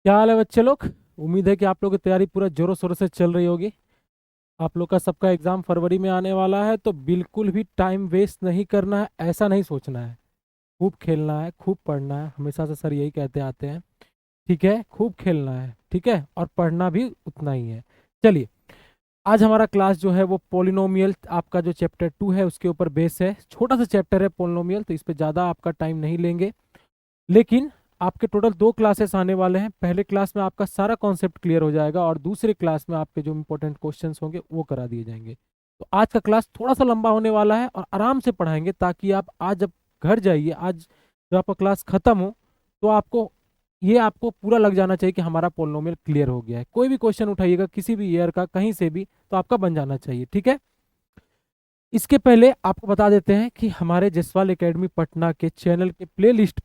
क्या हाल है बच्चे लोग। उम्मीद है कि आप लोग की तैयारी पूरा जोरों शोरों से चल रही होगी। आप लोग का सबका एग्जाम फरवरी में आने वाला है, तो बिल्कुल भी टाइम वेस्ट नहीं करना है, ऐसा नहीं सोचना है। खूब खेलना है, खूब पढ़ना है, हमेशा से सर यही कहते आते हैं। ठीक है, खूब खेलना है, ठीक है, और पढ़ना भी उतना ही है। चलिए, आज हमारा क्लास जो है वो पोलिनोमियल, आपका जो चैप्टर 2 है उसके ऊपर बेस है। छोटा सा चैप्टर है पोलिनोमियल, तो इस पे ज़्यादा आपका टाइम नहीं लेंगे। लेकिन आपके टोटल 2 क्लासेस आने वाले हैं। पहले क्लास में आपका सारा कॉन्सेप्ट क्लियर हो जाएगा और दूसरे क्लास में आपके जो इंपॉर्टेंट क्वेश्चंस होंगे वो करा दिए जाएंगे। तो आज का क्लास थोड़ा सा लंबा होने वाला है और आराम से पढ़ाएंगे, ताकि आप आज जब घर जाइए, आज जब आपका क्लास खत्म हो, तो आपको पूरा लग जाना चाहिए कि हमारा पोलिनोमियल क्लियर हो गया है। कोई भी क्वेश्चन उठाइएगा किसी भी ईयर का, कहीं से भी, तो आपका बन जाना चाहिए। ठीक है। इसके पहले आपको बता देते हैं कि हमारे जसवाल एकेडमी पटना के चैनल के प्लेलिस्ट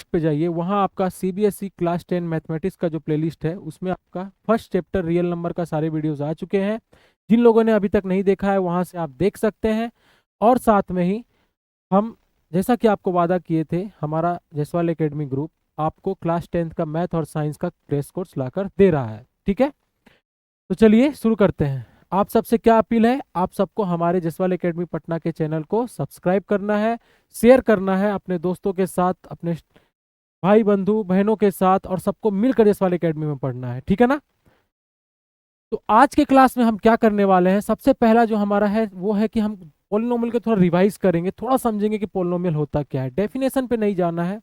पे जाइए। वहाँ आपका सीबीएसई क्लास 10 मैथमेटिक्स का जो प्लेलिस्ट है, उसमें आपका फर्स्ट चैप्टर रियल नंबर का सारे वीडियोस आ चुके हैं। जिन लोगों ने अभी तक नहीं देखा है, वहाँ से आप देख सकते हैं। और साथ में ही हम, जैसा कि आपको वादा किए थे, हमारा जसवाल एकेडमी ग्रुप आपको क्लास 10th का मैथ और साइंस का क्रैश कोर्स लाकर दे रहा है। ठीक है, तो चलिए शुरू करते हैं। आप सबसे क्या अपील है, आप सबको हमारे जसवाल एकेडमी पटना के चैनल को सब्सक्राइब करना है, शेयर करना है अपने दोस्तों के साथ, अपने भाई बंधु बहनों के साथ, और सबको मिलकर जसवाल एकेडमी में पढ़ना है। ठीक है ना। तो आज के क्लास में हम क्या करने वाले हैं, सबसे पहला जो हमारा है वो है कि हम पोलिनोमियल को थोड़ा रिवाइज करेंगे, थोड़ा समझेंगे कि पोलिनोमियल होता क्या है। डेफिनेशन पे नहीं जाना है,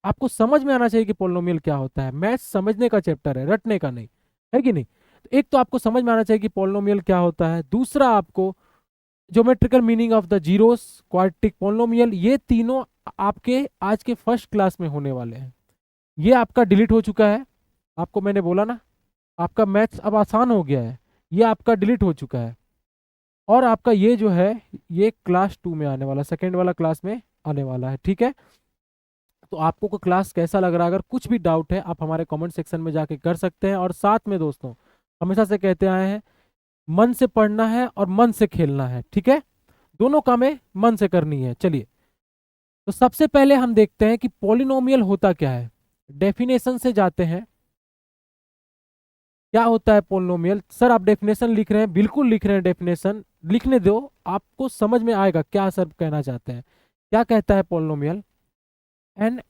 आपको समझ में आना चाहिए कि पोलिनोमियल क्या होता है। मैथ्स समझने का चैप्टर है, रटने का नहीं, है कि नहीं। तो एक तो आपको समझ में आना चाहिए कि पोलिनोमियल क्या होता है। दूसरा, आपको geometrical meaning of the zeros, quadratic polynomial, ये तीनों आपके आज के फर्स्ट क्लास में होने वाले हैं। ये आपका डिलीट हो चुका है, आपको मैंने बोला ना, आपका मैथ्स अब आसान हो गया है। ये आपका डिलीट हो चुका है। और आपका ये जो है, ये क्लास 2 में आने वाला, सेकेंड वाला क्लास में आने वाला है। ठीक है। तो आपको को क्लास कैसा लग रहा है, अगर कुछ भी डाउट है आप हमारे कमेंट सेक्शन में जाके कर सकते हैं। और साथ में दोस्तों, हमेशा से कहते आए हैं, मन से पढ़ना है और मन से खेलना है। ठीक है, दोनों कामें मन से करनी है। चलिए, तो सबसे पहले हम देखते हैं कि पॉलिनोमियल होता क्या है। डेफिनेशन से जाते हैं। क्या होता है पॉलिनोमियल? सर आप डेफिनेशन लिख रहे हैं, बिल्कुल लिख रहे हैं, डेफिनेशन लिखने दो, आपको समझ में आएगा क्या सर कहना चाहते हैं। क्या कहता है पॉलिनोमियल? N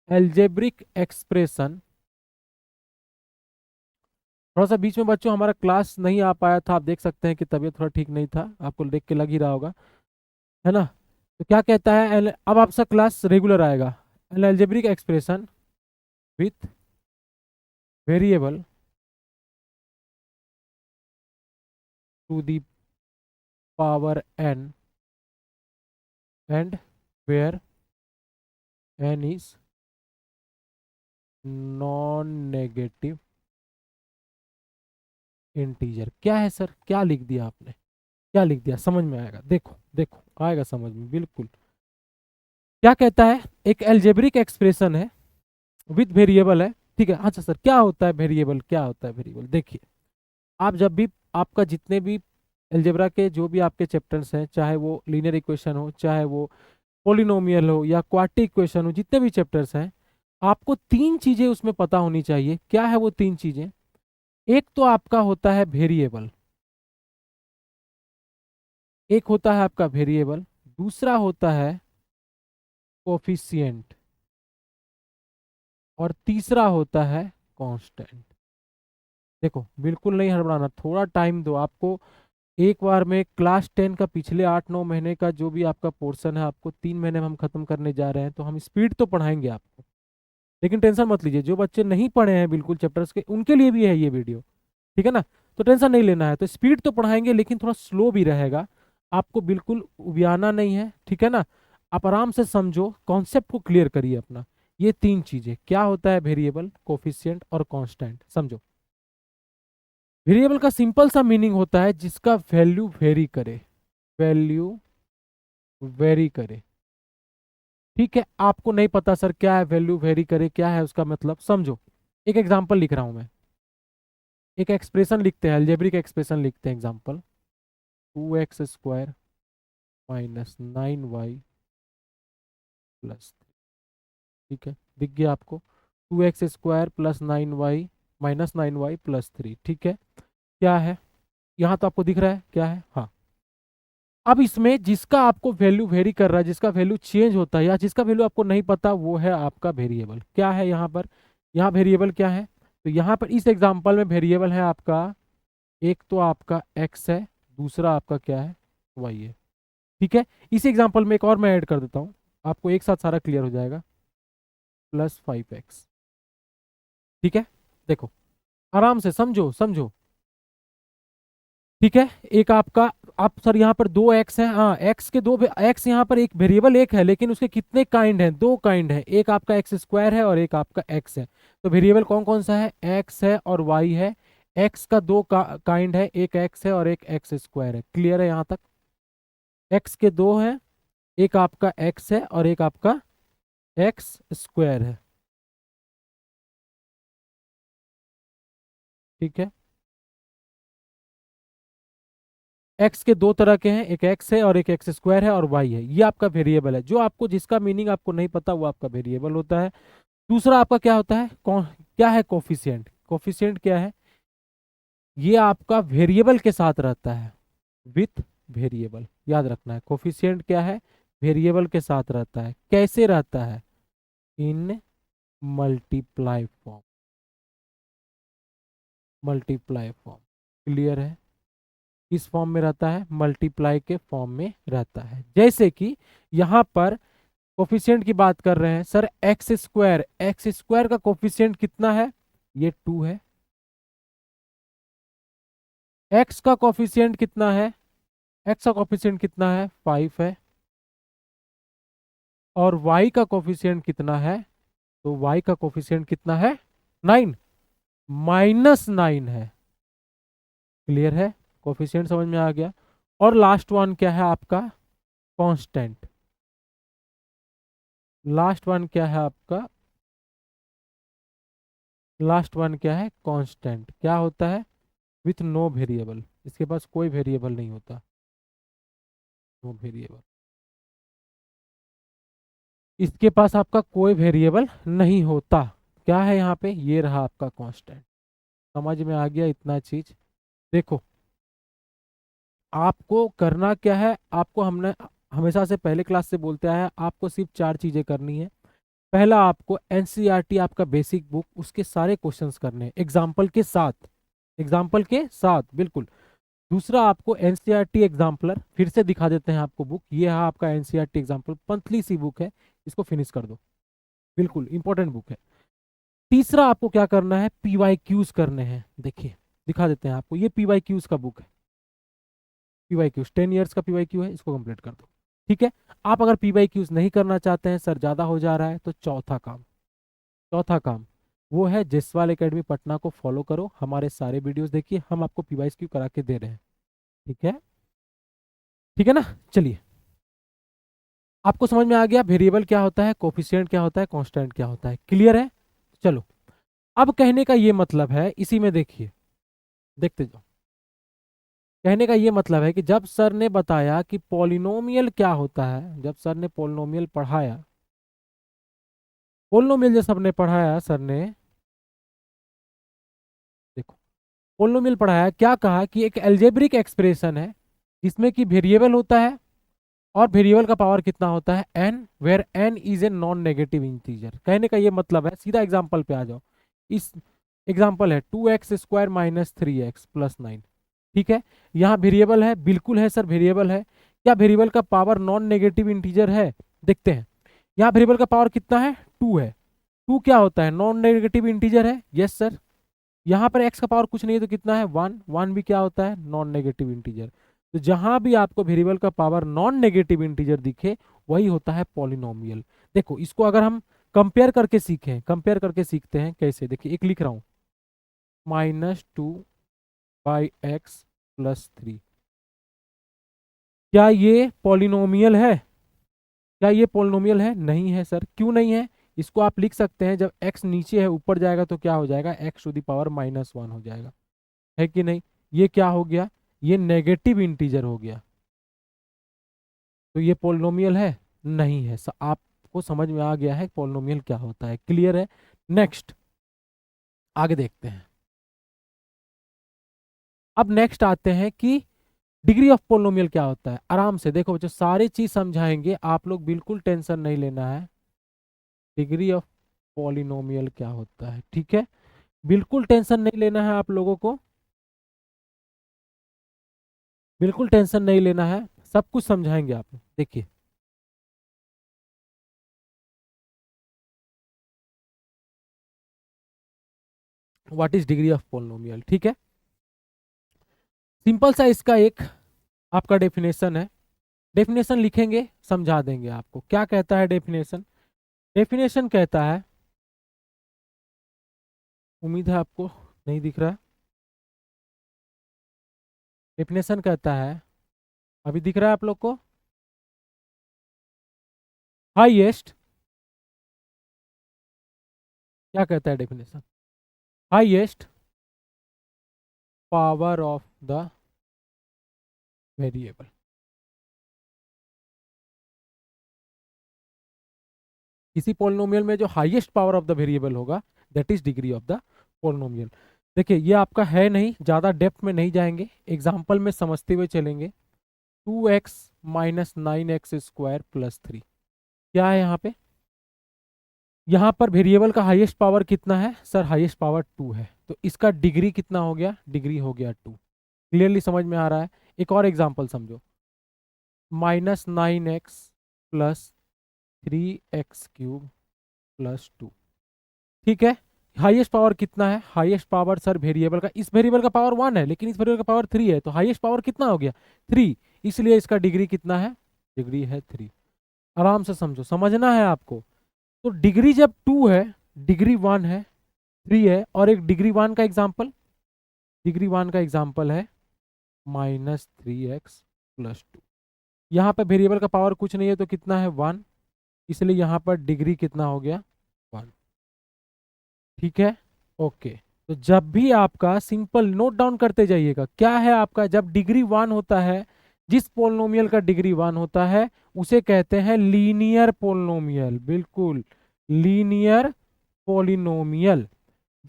algebraic expression. थोड़ा सा बीच में बच्चों हमारा क्लास नहीं आ पाया था, आप देख सकते हैं कि तबीयत थोड़ा ठीक नहीं था, आपको देख के लग ही रहा होगा, है ना। तो क्या कहता है, अब आपका क्लास रेगुलर आएगा। An algebraic expression with variable to the power n and where n is non negative integer. क्या है सर, क्या लिख दिया आपने, क्या लिख दिया, समझ में आएगा, देखो देखो आएगा समझ में बिल्कुल। क्या कहता है, एक एल्जेब्रिक एक्सप्रेशन है, विथ वेरिएबल है। ठीक है, अच्छा सर क्या होता है वेरिएबल, क्या होता है वेरिएबल? देखिए, आप जब भी, आपका जितने भी एल्जेब्रा के जो भी आपके चैप्टर्स हैं, चाहे वो लीनियर इक्वेशन हो, चाहे वो पोलिनोमियल हो, या क्वाड्रेटिक इक्वेशन हो, जितने भी चैप्टर्स हैं, आपको 3 चीजें उसमें पता होनी चाहिए। क्या है वो 3 चीजें? एक तो आपका होता है वेरिएबल, एक होता है आपका वेरिएबल, दूसरा होता है कोफिशिएंट, और तीसरा होता है कांस्टेंट। देखो बिल्कुल नहीं हड़बड़ाना, थोड़ा टाइम दो आपको। एक बार में क्लास 10 का पिछले 8-9 महीने का जो भी आपका पोर्शन है, आपको 3 महीने में हम खत्म करने जा रहे हैं, तो हम स्पीड तो पढ़ाएंगे आपको। लेकिन टेंशन मत लीजिए, जो बच्चे नहीं पढ़े हैं बिल्कुल चैप्टर्स के, उनके लिए भी है ये वीडियो। ठीक है ना। तो टेंशन नहीं लेना है, तो स्पीड तो पढ़ाएंगे लेकिन थोड़ा स्लो भी रहेगा। आपको बिल्कुल उबियाना नहीं है, ठीक है ना। आप आराम से समझो, कॉन्सेप्ट को क्लियर करिए अपना। ये 3 चीजें, क्या होता है वेरिएबल, कोफिशिएंट और कांस्टेंट, समझो। वेरिएबल का सिंपल सा मीनिंग होता है जिसका वैल्यू वेरी करे, वैल्यू वेरी करे। ठीक है, आपको नहीं पता सर क्या है वैल्यू वेरी करे, क्या है उसका मतलब, समझो। एक एग्जांपल लिख रहा हूं मैं, एक एक्सप्रेशन लिखते हैं, अलजेब्रिक एक्सप्रेशन लिखते हैं। Example, 2x² minus 9y plus. ठीक है, दिख गया आपको। 2x² plus 9y minus 9y plus 3। ठीक है, क्या है यहाँ तो आपको दिख रहा है क्या है, हाँ। अब इसमें जिसका आपको वैल्यू वेरी कर रहा है, जिसका वैल्यू चेंज होता है या जिसका वैल्यू आपको नहीं पता, वो है आपका वेरिएबल। क्या है यहाँ पर, यहाँ वेरिएबल क्या है, तो यहाँ पर इस एग्जांपल में वेरिएबल है आपका, एक तो आपका x है, दूसरा आपका क्या है, y है। ठीक है, इस एग्जांपल में एक और मैं ऐड कर देता हूँ, आपको एक साथ सारा क्लियर हो जाएगा, प्लस 5x। ठीक है, देखो आराम से समझो समझो। ठीक है, एक आपका, आप सर यहाँ पर दो एक्स है, हाँ एक्स के दो, एक्स यहाँ पर एक वेरिएबल एक है, लेकिन उसके कितने काइंड हैं, दो काइंड है, एक आपका x² है और एक आपका x है। तो वेरिएबल कौन कौन सा है, x है और y है। x का दो काइंड है, एक x है और एक x² है। क्लियर है यहाँ तक, x के दो है, एक आपका x है और एक आपका x² है। ठीक है, एक्स के दो तरह के हैं, एक एक्स है और एक x² है और y है, ये आपका वेरिएबल है। जो आपको, जिसका मीनिंग आपको नहीं पता, वो आपका वेरिएबल होता है। दूसरा आपका क्या होता है, कौन क्या है, कोफिशिएंट। कोफिशिएंट क्या है, ये आपका वेरिएबल के साथ रहता है, विथ वेरिएबल, याद रखना है। कोफिशिएंट क्या है, वेरिएबल के साथ रहता है। कैसे रहता है, in multiply form, multiply form. Clear है, किस फॉर्म में रहता है, मल्टीप्लाई के फॉर्म में रहता है। जैसे कि यहां पर कोफिशिएंट की बात कर रहे हैं सर, x² का कोफिशिएंट कितना है, ये 2 है। x का कोफिशिएंट कितना है, x का कोफिशिएंट कितना है, 5 है। और y का कोफिशिएंट कितना है, तो y का कोफिशिएंट कितना है, 9, -9 है। क्लियर है, कोफिशिएंट समझ में आ गया। और लास्ट वन क्या है आपका, कांस्टेंट। लास्ट वन क्या है आपका, लास्ट वन क्या है, कांस्टेंट। क्या होता है, विथ नो वेरिएबल, इसके पास कोई वेरिएबल नहीं होता, नो वेरिएबल, इसके पास आपका कोई वेरिएबल नहीं होता। क्या है यहाँ पे, ये रहा आपका कांस्टेंट। समझ में आ गया इतना चीज। देखो आपको करना क्या है, आपको हमने हमेशा से पहले क्लास से बोलते आया है, आपको सिर्फ चार चीजें करनी है। पहला, आपको एनसीईआरटी आपका बेसिक बुक, उसके सारे क्वेश्चंस करने हैं एग्जाम्पल के साथ, एग्जाम्पल के साथ बिल्कुल। दूसरा, आपको एनसीईआरटी एग्जाम्पलर, फिर से दिखा देते हैं आपको बुक, ये है आपका एनसीईआरटी एग्जाम्पल, पतली सी बुक है, इसको फिनिश कर दो, बिल्कुल इंपॉर्टेंट बुक है। तीसरा, आपको क्या करना है, पीवाईक्यूज करने हैं। देखिए दिखा देते हैं आपको, ये पीवाईक्यूज का बुक है, पीवाईक्यूज 10 ईयर्स का पीवाईक्यू है, इसको कंप्लीट कर दो। ठीक है, आप अगर पीवाईक्यूज नहीं करना चाहते हैं, सर ज्यादा हो जा रहा है, तो चौथा काम, चौथा काम वो है, जसवाल एकेडमी पटना को फॉलो करो, हमारे सारे वीडियोस देखिए, हम आपको पीवाईक्यू करा के दे रहे हैं। ठीक है, ठीक है ना। चलिए, आपको समझ में आ गया वेरिएबल क्या होता है, कोफिशिएंट क्या होता है, कांस्टेंट क्या होता है। क्लियर है, चलो अब कहने का ये मतलब है, इसी में देखिए, देखते जाओ। कहने का ये मतलब है कि जब सर ने बताया कि पॉलिनोमियल क्या होता है, जब सर ने पॉलिनोमियल पढ़ाया, पॉलिनोमियल जब सबने पढ़ाया, सर ने देखो पॉलिनोमियल पढ़ाया, क्या कहा कि एक एल्जेब्रिक एक्सप्रेशन है जिसमें कि वेरिएबल होता है और वेरिएबल का पावर कितना होता है, n, where n is a non negative integer. कहने का ये मतलब है, सीधा एग्जांपल पे आ जाओ। इस एग्जांपल है 2x² - 3x + 9। ठीक है, यहाँ वेरिएबल है, बिल्कुल है सर वेरिएबल है। क्या वेरिएबल का पावर नॉन नेगेटिव इंटीजर है, देखते हैं। यहाँ वेरिएबल का पावर कितना है, 2 है। 2 क्या होता है, नॉन नेगेटिव इंटीजर है, यस सर। यहाँ पर x का पावर कुछ नहीं है, तो कितना है, 1। 1 भी क्या होता है, नॉन नेगेटिव इंटीजर। तो जहां भी आपको वेरिएबल का पावर नॉन नेगेटिव इंटीजर दिखे, वही होता है पॉलिनोमियल। देखो इसको अगर हम कंपेयर करके सीखें, कंपेयर करके सीखते हैं कैसे, देखिए एक लिख रहा हूं, -2/x + 3। क्या ये पॉलिनोमियल है, क्या ये पॉलिनोमियल है, नहीं है सर। क्यों नहीं है, इसको आप लिख सकते हैं, जब x नीचे है ऊपर जाएगा तो क्या हो जाएगा, x⁻⁻1 हो जाएगा, है कि नहीं। ये क्या हो गया, ये नेगेटिव इंटीजर हो गया, तो ये पॉलिनोमियल है, नहीं है। आपको समझ में आ गया है पॉलिनोमियल क्या होता है, क्लियर है। नेक्स्ट आगे देखते हैं। अब नेक्स्ट आते हैं कि डिग्री ऑफ पोलिनोमियल क्या होता है। आराम से देखो बच्चों, सारी चीज समझाएंगे, आप लोग बिल्कुल टेंशन नहीं लेना है। डिग्री ऑफ पॉलिनोमियल क्या होता है, ठीक है, बिल्कुल टेंशन नहीं लेना है आप लोगों को, बिल्कुल टेंशन नहीं लेना है, सब कुछ समझाएंगे आप। देखिए what is degree of polynomial, ठीक है। सिंपल सा इसका एक आपका डेफिनेशन है, डेफिनेशन लिखेंगे, समझा देंगे आपको क्या कहता है डेफिनेशन। डेफिनेशन कहता है, उम्मीद है आपको नहीं दिख रहा है। डेफिनेशन कहता है, अभी दिख रहा है आप लोग को, हाईएस्ट, क्या कहता है definition, highest power of the variable. किसी पोलिनोमियल में जो highest power of the variable होगा, that is degree of the polynomial. देखिए ये आपका है नहीं, ज़्यादा डेप्थ में नहीं जाएंगे, एग्जाम्पल में समझते हुए चलेंगे। 2x माइनस 9x² प्लस 3 क्या है यहाँ पे, यहाँ पर वेरिएबल का हाईएस्ट पावर कितना है सर, हाईएस्ट पावर 2 है, तो इसका डिग्री कितना हो गया, डिग्री हो गया 2। क्लियरली समझ में आ रहा है। एक और एग्जाम्पल समझो, -9x प्लस 3x³ प्लस 2, ठीक है। हाईएस्ट पावर कितना है, हाईएस्ट पावर सर वेरिएबल का, इस वेरिएबल का पावर 1 है लेकिन इस वेरिएबल का पावर 3 है, तो हाईएस्ट पावर कितना हो गया 3, इसलिए इसका डिग्री कितना है, डिग्री है 3। आराम से समझो, समझना है आपको। तो डिग्री जब 2 है, डिग्री 1 है, 3 है, और एक डिग्री 1 का एग्जाम्पल, डिग्री 1 का एग्जाम्पल है -3x प्लस 2। यहाँ पे वेरिएबल का पावर कुछ नहीं है तो कितना है 1, इसलिए यहाँ पर डिग्री कितना हो गया 1, ठीक है। ओके, तो जब भी आपका, सिंपल नोट डाउन करते जाइएगा, क्या है आपका, जब डिग्री 1 होता है, जिस पोलिनोमियल का डिग्री 1 होता है उसे कहते हैं लीनियर पोलिनोमियल, बिल्कुल लीनियर पोलिनोमियल।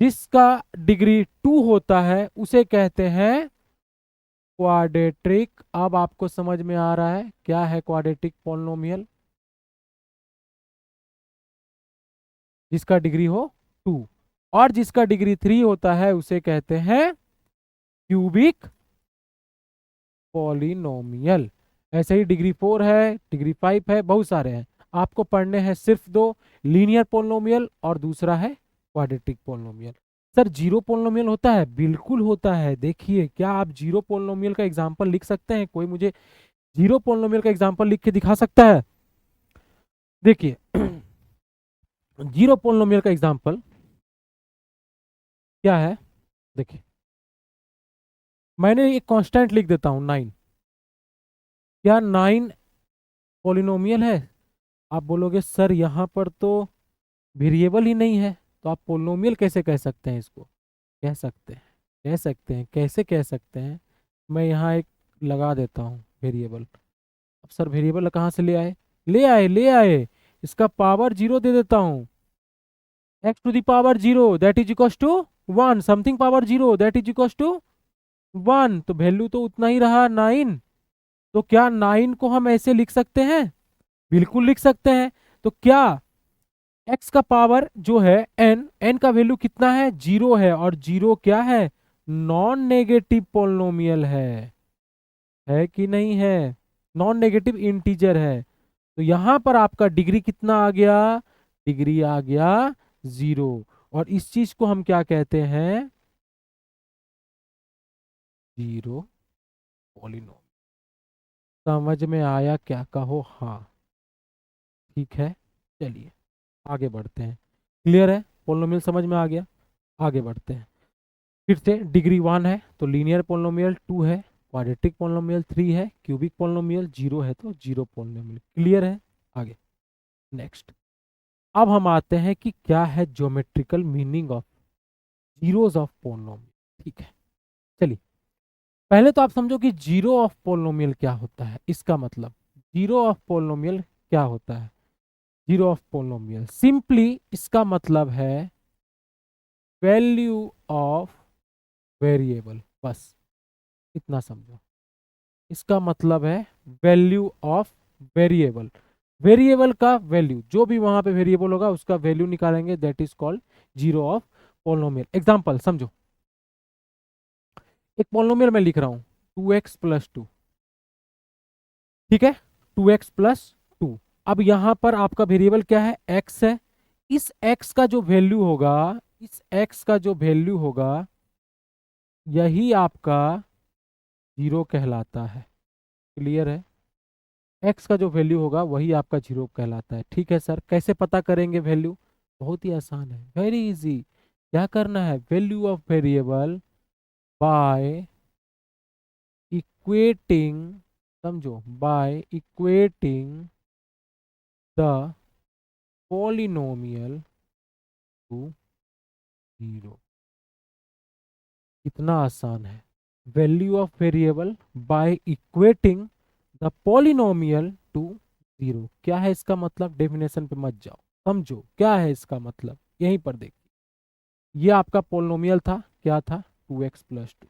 जिसका डिग्री 2 होता है उसे कहते हैं क्वाड्रेटिक। अब आपको समझ में आ रहा है क्या है क्वाड्रेटिक पोलिनोमियल, जिसका डिग्री हो 2, और जिसका डिग्री 3 होता है उसे कहते हैं क्यूबिक पॉलिनोमियल। ऐसे ही डिग्री 4 है, डिग्री 5 है, बहुत सारे हैं, आपको पढ़ने हैं सिर्फ दो, लीनियर पोलिनोमियल और दूसरा है quadratic polynomial. Sir zero polynomial होता है, बिल्कुल होता है। देखिए क्या आप जीरो पोलिनोमियल का एग्जांपल लिख सकते हैं, कोई मुझे जीरो पोलिनोमियल का एग्जांपल लिख के दिखा सकता है। देखिए जीरो पोलिनोमियल का एग्जांपल क्या है, देखिए मैंने एक कांस्टेंट लिख देता हूं 9, क्या 9 पोलिनोमियल है। आप बोलोगे सर यहाँ पर तो वेरिएबल ही नहीं है, तो आप पोलिनोमियल कैसे कह सकते हैं इसको, कह सकते हैं, कह सकते हैं, कैसे कह सकते हैं, मैं यहाँ एक लगा देता हूँ वेरिएबल। अब सर वेरिएबल कहाँ से ले आए, ले आए, इसका पावर 0 दे देता हूँ, x⁻0 that is equal to 1, something power 0 that is equal to 1, तो वैल्यू तो उतना ही रहा 9। तो क्या 9 को हम ऐसे लिख सकते हैं, बिल्कुल लिख सकते हैं। तो क्या x का पावर जो है n का वैल्यू कितना है 0 है, और 0 क्या है, नॉन नेगेटिव पोलिनोमियल है कि नहीं है, नॉन नेगेटिव इंटीजर है। तो यहां पर आपका डिग्री कितना आ गया, डिग्री आ गया 0, और इस चीज को हम क्या कहते हैं, जीरो पोलिनोमियल। समझ में आया क्या, कहो हाँ, ठीक है। चलिए आगे बढ़ते हैं, क्लियर है, पोलिनोमियल समझ में आ गया, आगे बढ़ते हैं। फिर से डिग्री 1 है तो लीनियर पोलिनोमियल 2 है, क्वाड्रेटिक पोलिनोमियल 3 है, क्यूबिक पोलिनोमियल 0 है तो जीरो पोलिनोमियल। क्लियर है, आगे नेक्स्ट। अब हम आते हैं कि क्या है geometrical meaning of zeros of polynomial, ठीक है। चलिए पहले तो आप समझो कि जीरो ऑफ पोलिनोमियल क्या होता है, इसका मतलब जीरो ऑफ पोलिनोमियल क्या होता है। जीरो ऑफ पोलिनोमियल सिंपली इसका मतलब है वैल्यू ऑफ वेरिएबल, बस इतना समझो। इसका मतलब है वैल्यू ऑफ वेरिएबल, वेरिएबल का वैल्यू, जो भी वहां पे वेरिएबल होगा उसका वैल्यू निकालेंगे, that is called zero of polynomial. Example समझो, एक पोलिनोमियल मैं लिख रहा हूं 2x+2, ठीक है, 2x+2। अब यहां पर आपका वेरिएबल क्या है, x है। इस x का जो वैल्यू होगा, इस x का जो वैल्यू होगा, यही आपका जीरो कहलाता है। क्लियर है, x का जो वैल्यू होगा वही आपका जीरो कहलाता है। ठीक है सर, कैसे पता करेंगे वैल्यू? बहुत ही आसान है, वेरी इजी। क्या करना है, value of variable by equating, समझो, by equating the polynomial to zero. कितना आसान है, value of variable by equating the polynomial to zero. क्या है इसका मतलब, डेफिनेशन पे मत जाओ, समझो क्या है इसका मतलब, यहीं पर देखिए। ये आपका पॉलिनोमियल था, क्या था, 2x+2।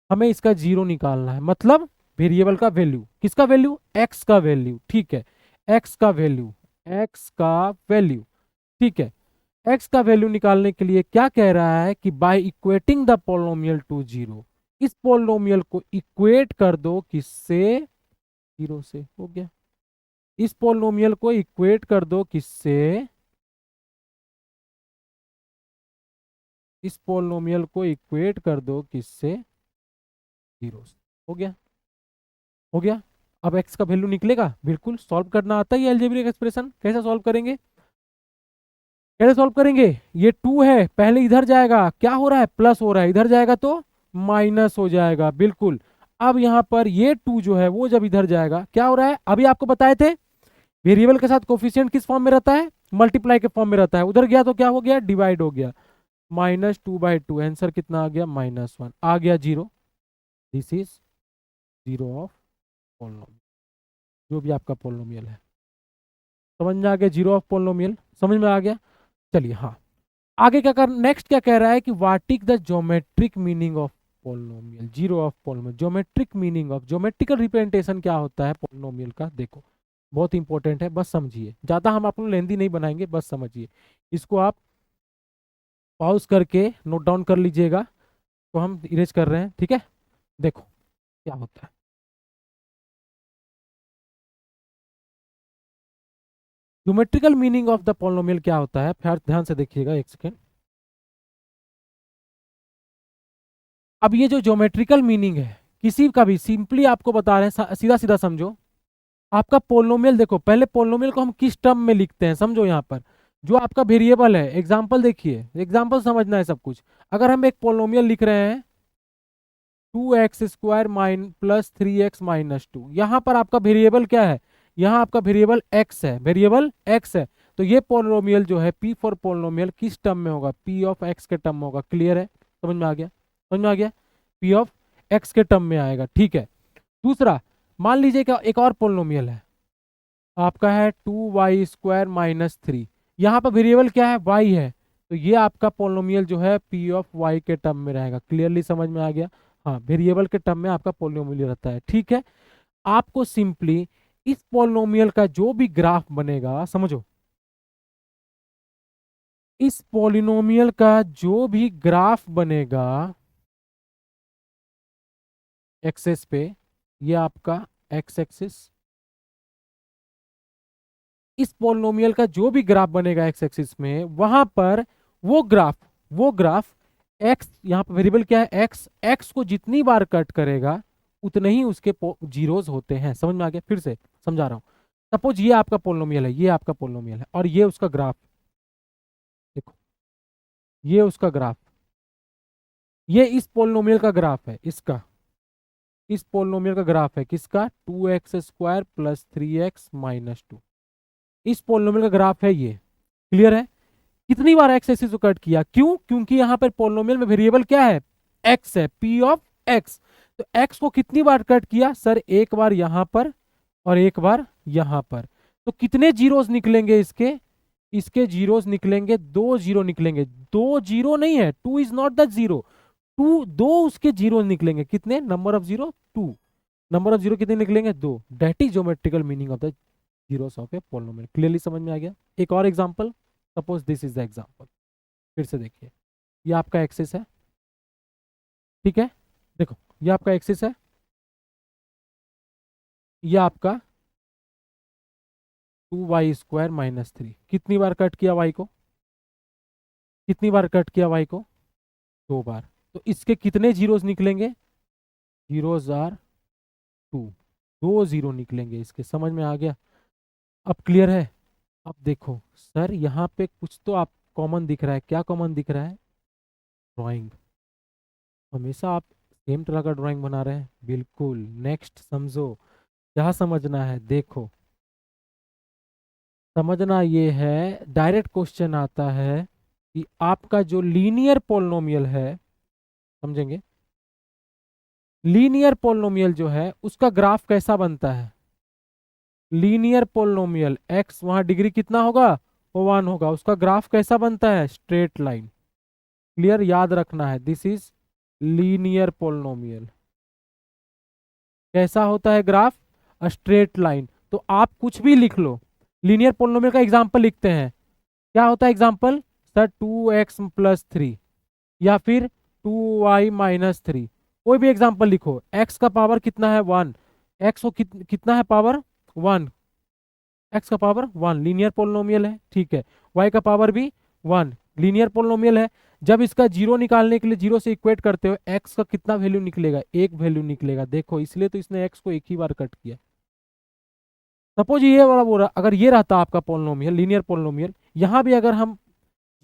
हमें इसका जीरो निकालना है, मतलब वेरिएबल का वैल्यू, किसका वैल्यू, x का वैल्यू, ठीक है, x का वैल्यू, x का वैल्यू, ठीक है। x का वैल्यू निकालने के लिए क्या कह रहा है कि by equating the polynomial to zero, इस पोलिनोमियल को इक्वेट कर दो किससे, जीरो से, हो गया। इस पोलिनोमियल को इक्वेट कर दो किससे, इस पोलिनोमियल को इक्वेट कर दो किससे, जीरो से, हो गया, हो गया। अब x का वैल्यू निकलेगा, बिल्कुल सॉल्व करना आता है ये अलजेब्रिक एक्सप्रेशन, कैसे सॉल्व करेंगे, कैसे सॉल्व करेंगे। ये 2 है, पहले इधर जाएगा, क्या हो रहा है, प्लस हो रहा है, इधर जाएगा तो माइनस हो जाएगा, बिल्कुल। अब यहाँ पर ये 2 जो है वो जब इधर जाएगा क्या हो रहा है, अभी आपको बताए थे वेरिएबल के साथ कोफिशिएंट किस फॉर्म में रहता है, मल्टीप्लाई के फॉर्म में रहता है। उधर गया तो क्या हो गया, डिवाइड हो गया, -2/2, आंसर कितना आ गया, -1 आ गया, zero. This is zero of polynomial, जो भी आपका पोलिनोमियल है। समझ में आ गया, जीरो ऑफ पोलिनोमियल समझ में आ गया। चलिए हाँ, आगे क्या कर, नेक्स्ट क्या कह रहा है कि what is the geometric meaning of polynomial, zero of polynomial, geometric meaning of, geometrical representation क्या होता है पोलिनोमियल का, देखो बहुत इंपॉर्टेंट है, बस समझिए, ज्यादा हम आपको लेंदी नहीं बनाएंगे, बस समझिए इसको। आप पॉज करके नोट डाउन कर लीजिएगा, तो हम इरेज कर रहे हैं, ठीक है। देखो क्या होता है, geometrical meaning of the polynomial क्या होता है, फिर ध्यान से देखिएगा, एक सेकेंड। अब ये जो ज्योमेट्रिकल मीनिंग है किसी का भी, सिंपली आपको बता रहे हैं, सीधा सीधा समझो। आपका पोलिनोमियल देखो, पहले पोलिनोमियल को हम किस टर्म में लिखते हैं, समझो यहाँ पर जो आपका वेरिएबल है, एग्जांपल देखिए, एग्जांपल समझना है सब कुछ। अगर हम एक पोलिनोमियल लिख रहे हैं 2x² प्लस 3x-2, यहाँ पर आपका वेरिएबल क्या है, यहाँ आपका वेरिएबल x है, वेरिएबल x है। तो ये पोलिनोमियल जो है p फॉर पोलिनोमियल किस टर्म में होगा, p ऑफ x के टर्म में होगा। क्लियर है, समझ में आ गया, समझ में आ गया, p ऑफ x के टर्म में आएगा, ठीक है। दूसरा, मान लीजिए कि एक और पोलिनोमियल है आपका, है 2y² - 3, यहाँ पर वेरिएबल क्या है, y है। तो ये आपका पोलिनोमियल जो है p ऑफ y के टर्म में रहेगा। क्लियरली समझ में आ गया, हाँ, वेरिएबल के टर्म में आपका पोलिनोमियल रहता है, ठीक है। आपको सिंपली इस पोलिनोमियल का जो भी ग्राफ बनेगा, समझो, इस पोलिनोमियल का जो भी ग्राफ बनेगा एक्सेस पे, ये आपका एक्स एक्सिस, इस पोलिनोमियल का जो भी ग्राफ बनेगा एक्स एक्सिस में, वहां पर वो ग्राफ एक्स, यहाँ पर वेरिएबल क्या है, एक्स, एक्स को जितनी बार कट करेगा उतने ही उसके जीरोस होते हैं। समझ में आ गया, फिर से समझा रहा हूं। सपोज ये आपका पोलिनोमियल है, ये आपका पोलिनोमियल है, और ये उसका ग्राफ, देखो ये उसका ग्राफ, ये इस पोलिनोमियल का ग्राफ है, इसका, इस पोलिनोमियल का ग्राफ है किसका, 2x² प्लस 3x-2, इस पोलिनोमियल का ग्राफ है ये। क्लियर है, कितनी बार एक्स एक्सिस को कट किया, क्यों, क्योंकि यहाँ पर पोलिनोमियल में वेरिएबल क्या है, एक्स है, p ऑफ x। तो x को कितनी बार कट किया सर, एक बार यहाँ पर और एक बार यहाँ पर। तो कितने जीरोस निकलेंगे इसके, इसके जीरोस निकलेंगे, 2 जीरो निकलेंगे। 2 जीरो नहीं है, 2 is not the zero. Two, दो उसके जीरो निकलेंगे। कितने? Number of zero 2। Number of zero कितने निकलेंगे? 2। That is geometrical meaning of the zeros of a polynomial. Clearly समझ में आ गया? एक और example, suppose this is the example. फिर से देखिए, ये आपका एक्सिस है, ठीक है। देखो, ये आपका एक्सिस है, ये आपका 2y² - 3। कितनी बार कट किया y को? कितनी बार कट किया y को? 2 बार। तो इसके कितने जीरोस निकलेंगे? Zeros are 2। 2 जीरो निकलेंगे इसके। समझ में आ गया? अब क्लियर है? अब देखो सर, यहाँ पे कुछ तो आप कॉमन दिख रहा है। क्या कॉमन दिख रहा है? ड्राइंग। हमेशा आप सेम तरह का ड्राइंग बना रहे हैं। बिल्कुल। नेक्स्ट समझो, क्या समझना है? देखो, समझना ये है, डायरेक्ट क्वेश्चन आता है कि आपका जो लीनियर पोलिनोमियल है, समझेंगे, लीनियर पोलिनोमियल जो है उसका ग्राफ कैसा बनता है? लीनियर पोलिनोमियल एक्स, वहां डिग्री कितना होगा? वो 1 होगा। उसका ग्राफ कैसा बनता है? Straight line. क्लियर? याद रखना है, दिस इज लीनियर पोलिनोमियल। कैसा होता है ग्राफ? Straight line. तो आप कुछ भी लिख लो, लीनियर पोलिनोमियल का एग्जांपल लिखते हैं। क्या होता है एग्जांपल? सर 2x + 3, या फिर 2y - 3। कोई भी एग्जांपल लिखो। x का पावर कितना है? 1। x को कितना है पावर? 1। x का पावर 1 लीनियर पोलिनोमियल है, ठीक है। y का पावर भी 1 लीनियर पोलिनोमियल है। जब इसका जीरो निकालने के लिए जीरो से इक्वेट करते हो, x का कितना वैल्यू निकलेगा? एक वैल्यू निकलेगा। देखो, इसलिए तो इसने x को एक ही बार कट किया। सपोज ये वाला बोल रहा, अगर ये रहता आपका पोलिनोमियल, लीनियर पोलिनोमियल, यहाँ भी अगर हम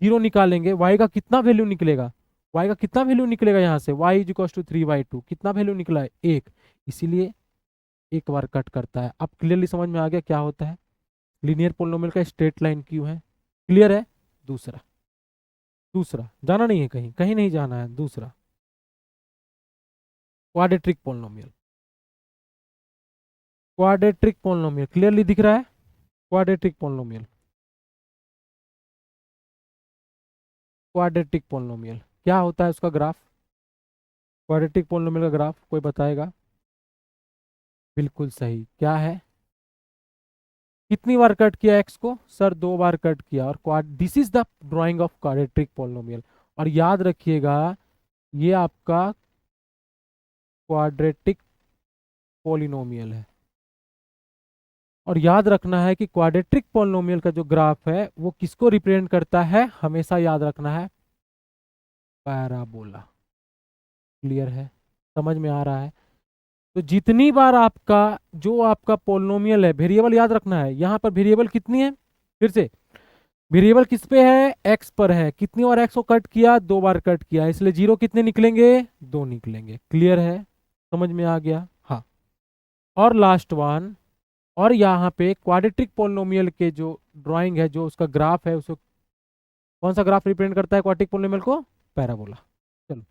जीरो निकालेंगे, y का कितना वैल्यू निकलेगा? y का कितना वैल्यू निकलेगा? यहाँ से y = 3/2 कितना वैल्यू निकला है? 1। इसीलिए एक बार कट करता है। अब क्लियरली समझ में आ गया क्या होता है लीनियर पोलिनोमियल का स्ट्रेट लाइन क्यों है? क्लियर है? दूसरा, दूसरा जाना नहीं है, कहीं कहीं नहीं जाना है। दूसरा, quadratic polynomial. Quadratic polynomial clearly दिख रहा है? क्वाड्रेटिक पोलिनोमियल, क्वाड्रेटिक पोलिनोमियल क्या होता है उसका ग्राफ? क्वाड्रेटिक पोलिनोमियल का ग्राफ कोई बताएगा? बिल्कुल सही। क्या है? कितनी बार कट किया एक्स को? सर 2 बार कट किया। और this is the drying of quadratic polynomial. और याद रखिएगा, ये आपका क्वाड्रेटिक पोलिनोमियल है। और याद रखना है कि क्वाड्रेटिक पोलिनोमियल का जो ग्राफ है वो किसको रिप्रेजेंट करता है? हमेशा याद रखना है, पैराबोला। क्लियर है? समझ में आ रहा है? तो जितनी बार आपका जो आपका पोलिनोमियल है, वेरिएबल याद रखना है, यहाँ पर वेरिएबल कितनी है? फिर से, वेरिएबल किस पे है? एक्स पर है। कितनी बार एक्स को कट किया? 2 बार कट किया, इसलिए जीरो कितने निकलेंगे? 2 निकलेंगे। क्लियर है? समझ में आ गया? हाँ। और लास्ट वन, और यहाँ पे क्वाड्रेटिक पोलिनोमियल के जो ड्राइंग है, जो उसका ग्राफ है, उसको कौन सा ग्राफ रिप्रेजेंट करता है क्वाड्रेटिक पोलिनोमियल को? पैराबोला। चलो,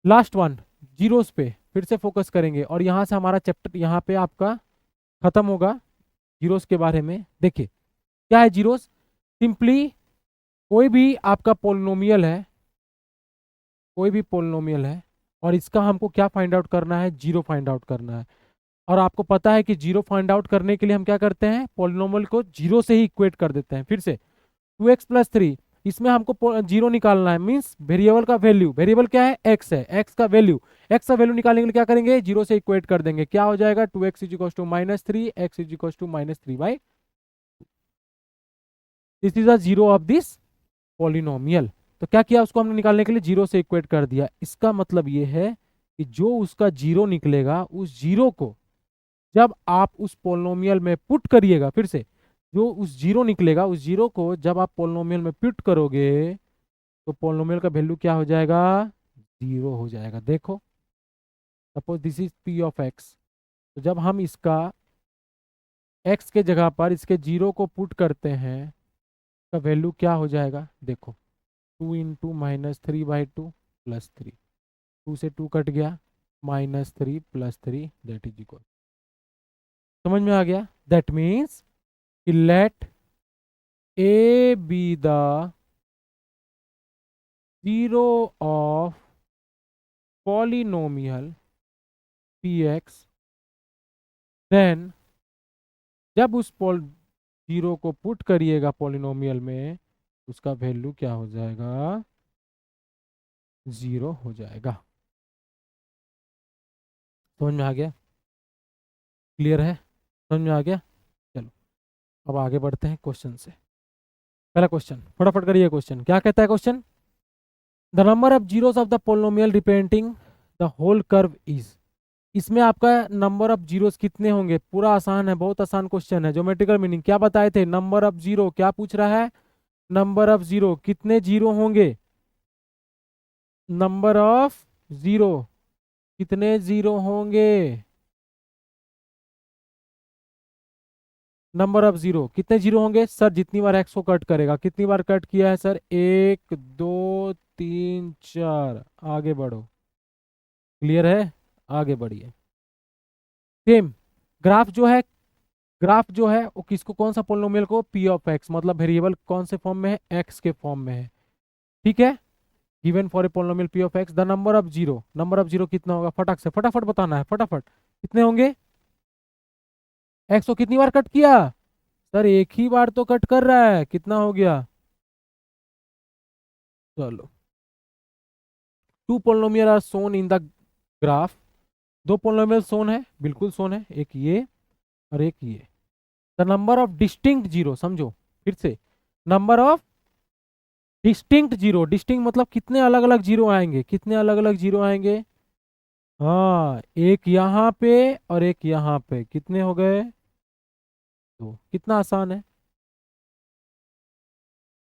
लास्ट वन, जीरोस पे फिर से फोकस करेंगे, और यहाँ से हमारा चैप्टर यहाँ पे आपका खत्म होगा जीरोस के बारे में। देखिए, क्या है जीरोस? सिंपली कोई भी आपका पोलिनोमियल है, कोई भी पोलिनोमियल है, और इसका हमको क्या फाइंड आउट करना है? जीरो फाइंड आउट करना है। और आपको पता है कि जीरो फाइंड आउट करने के लिए हम क्या करते हैं? पोलिनोमियल को जीरो से ही इक्वेट कर देते हैं। फिर से 2x + 3, इसमें हमको जीरो निकालना है, मींस वेरिएबल का वैल्यू। वेरिएबल क्या है? x है। x का वैल्यू, x का वैल्यू निकालने के लिए क्या करेंगे? जीरो से इक्वेट कर देंगे। क्या हो जाएगा? 2x = -3, x = -3/। This is the zero of this polynomial. तो क्या किया? उसको हमने निकालने के लिए जीरो से इक्वेट कर दिया। इसका मतलब ये है कि जो उसका जीरो निकलेगा, उस जीरो को जब आप उस पोलिनोमियल में पुट करिएगा, फिर से, जो उस जीरो निकलेगा, उस जीरो को जब आप पोलिनोमियल में पुट करोगे, तो पोलिनोमियल का वैल्यू क्या हो जाएगा? जीरो हो जाएगा। देखो, suppose this is p of x। तो जब हम इसका x के जगह पर इसके जीरो को पुट करते हैं, का वैल्यू क्या हो जाएगा? देखो, 2 × -3/2 + 3, 2 से 2 कट गया, -3 + 3 दैट इज इक्वल। समझ में आ गया? दैट मीन्स कि let a be the zero of polynomial p x, then जब उस जीरो को पुट करिएगा पॉलिनोमियल में, उसका वैल्यू क्या हो जाएगा, जीरो हो जाएगा। समझ में आ गया? क्लियर है? समझ में आ गया? चलो अब आगे बढ़ते हैं क्वेश्चन से। पहला क्वेश्चन फटाफट करिए। क्वेश्चन क्या कहता है? Question, the number of zeros of the polynomial representing the whole curve is. इसमें आपका नंबर ऑफ जीरोस कितने होंगे? पूरा आसान है, बहुत आसान क्वेश्चन है। ज्योमेट्रिकल मीनिंग क्या बताए थे? नंबर ऑफ जीरो क्या पूछ रहा है? नंबर ऑफ जीरो, कितने जीरो होंगे? नंबर ऑफ जीरो, कितने जीरो होंगे? नंबर ऑफ जीरो, कितने जीरो होंगे सर? जितनी बार एक्स को कट करेगा। कितनी बार कट किया है सर? 1 2 3 4। आगे बढ़ो। क्लियर है? आगे बढ़िए। सेम ग्राफ जो है, ग्राफ जो है वो किसको, कौन सा पोलिनोमियल को? पी ऑफ एक्स, मतलब वेरिएबल कौन से फॉर्म में है? एक्स के फॉर्म में है। ठीक है, given for a polynomial P of x the number of zero, number of zero कितना होगा? फटाक से फटाफट बताना है, फटाफट। कितने होंगे? एक्स को कितनी बार कट किया सर? एक ही बार तो कट कर रहा है। कितना हो गया? चलो, two polynomial are shown in the graph. दो पोलिनोमियल सोन है, बिल्कुल सोन है, एक ये और एक ये। The number of distinct zero, समझो फिर से, number of distinct zero. Distinct मतलब कितने अलग अलग जीरो आएंगे? कितने अलग अलग जीरो आएंगे? हाँ, एक यहाँ पे और एक यहाँ पे। कितने हो गए? तो कितना आसान है।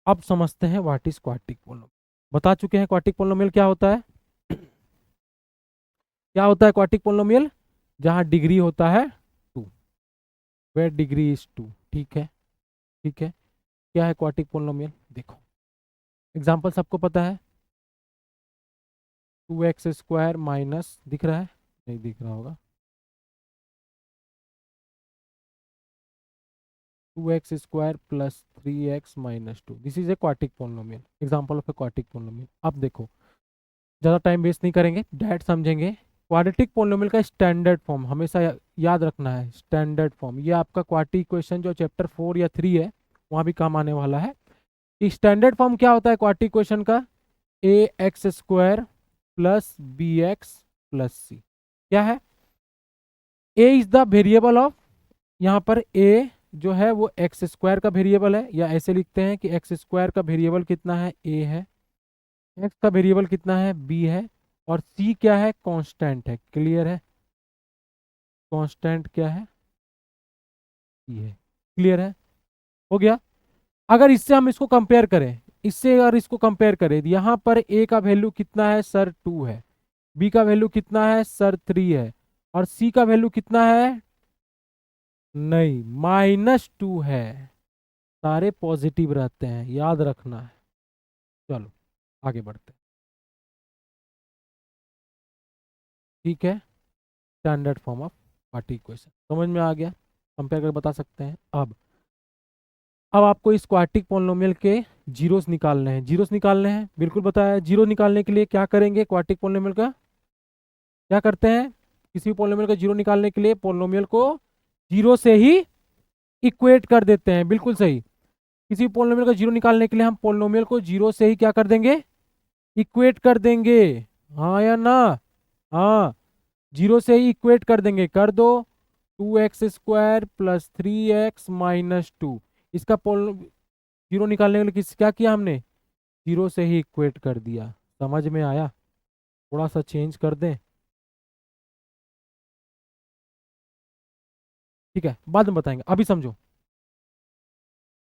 अब समझते हैं व्हाट इज क्वाड्रेटिक पोलिनोमियल। बता चुके हैं क्वाड्रेटिक पोलिनोमियल क्या होता है। क्या होता है क्वाड्रेटिक पोलिनोमियल? जहाँ डिग्री होता है 2, वेयर डिग्री इज 2। ठीक है, ठीक है। क्या है क्वाड्रेटिक पोलिनोमियल? देखो एग्जांपल सबको पता है। 2x² माइनस, दिख रहा है? नहीं दिख रहा होगा। 2x² plus 3x - 2, this is a quadratic polynomial, example of a quadratic polynomial. अब देखो, ज़्यादा टाइम वेस्ट नहीं करेंगे, डायरेक्ट समझेंगे। क्वाड्रेटिक पोलिनोमियल का स्टैंडर्ड फॉर्म हमेशा याद रखना है। स्टैंडर्ड फॉर्म, ये आपका क्वाड्रेटिक इक्वेशन जो चैप्टर 4 या 3 है वहाँ भी काम आने वाला है। स्टैंडर्ड फॉर्म क्या होता है क्वाड्रेटिक इक्वेशन का? ax² plus bx plus c। क्या है? a is the variable of, यहाँ पर a जो है वो x² का वेरिएबल है, या ऐसे लिखते हैं कि x² का वेरिएबल कितना है? a है। x का वेरिएबल कितना है? b है। और c क्या है? कांस्टेंट है। क्लियर है? कांस्टेंट क्या है? c है। क्लियर है? हो गया। अगर इससे हम इसको कंपेयर करें, इससे अगर इसको कंपेयर करें, यहाँ पर a का वैल्यू कितना है सर? 2 है। b का वैल्यू कितना है सर? 3 है। और c का वैल्यू कितना है? नहीं, -2 है। सारे पॉजिटिव रहते हैं, याद रखना है। चलो आगे बढ़ते हैं। ठीक है, standard form of quadratic equation समझ में आ गया, कंपेयर करके बता सकते हैं। अब आपको इस क्वाड्रेटिक पोलिनोमियल के जीरोस निकालने हैं। जीरोस निकालने हैं, बिल्कुल बताया। जीरो निकालने के लिए क्या करेंगे? क्वाड्रेटिक पोलिनोमियल का क्या करते हैं? किसी भी पोलिनोमियल का जीरो निकालने के लिए पोलिनोमियल को जीरो से ही इक्वेट कर देते हैं। बिल्कुल सही। किसी भी पोलिनोमियल का जीरो निकालने के लिए हम पोलिनोमियल को जीरो से ही क्या कर देंगे? इक्वेट कर देंगे। हाँ या ना? हाँ, जीरो से ही इक्वेट कर देंगे। कर दो। 2x² प्लस 3x - 2, इसका पोल जीरो निकालने के लिए क्या किया हमने? जीरो से ही इक्वेट कर दिया। समझ में आया? थोड़ा सा चेंज कर दें? ठीक है, बाद में बताएंगे, अभी समझो।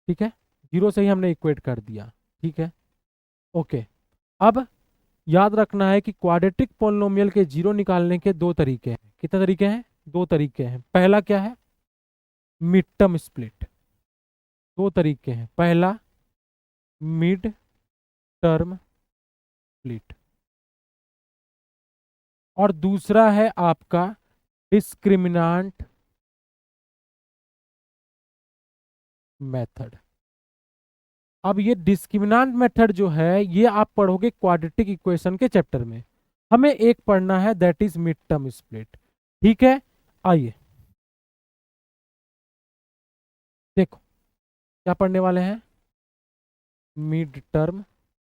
ठीक है, जीरो से ही हमने इक्वेट कर दिया। ठीक है, ओके। अब याद रखना है कि क्वाड्रेटिक पोलिनोमियल के जीरो निकालने के दो तरीके हैं। कितने तरीके हैं? दो तरीके हैं। पहला क्या है? Mid term split. दो तरीके हैं। पहला मिड टर्म स्प्लिट, और दूसरा है आपका डिस्क्रिमिनांट मेथड। अब ये डिस्क्रिमिनेंट मेथड जो है ये आप पढ़ोगे क्वाड्रेटिक इक्वेशन के चैप्टर में। हमें एक पढ़ना है, that is mid term split. ठीक है, आइए देखो क्या पढ़ने वाले हैं। मिड टर्म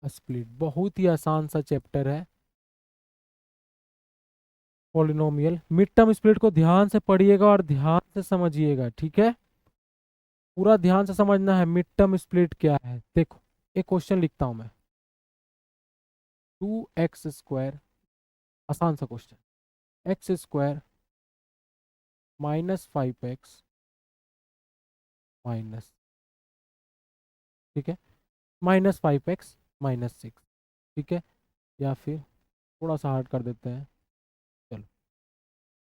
स्प्लिट बहुत ही आसान सा चैप्टर है, पॉलिनोमियल। मिड टर्म स्प्लिट को ध्यान से पढ़िएगा और ध्यान से समझिएगा, ठीक है। पूरा ध्यान से समझना है मिड टर्म स्प्लिट क्या है। देखो एक क्वेश्चन लिखता हूं मैं, 2x², आसान सा क्वेश्चन, x² -5x माइनस, ठीक है, -5x -6, ठीक है। या फिर थोड़ा सा हार्ड कर देते हैं, चलो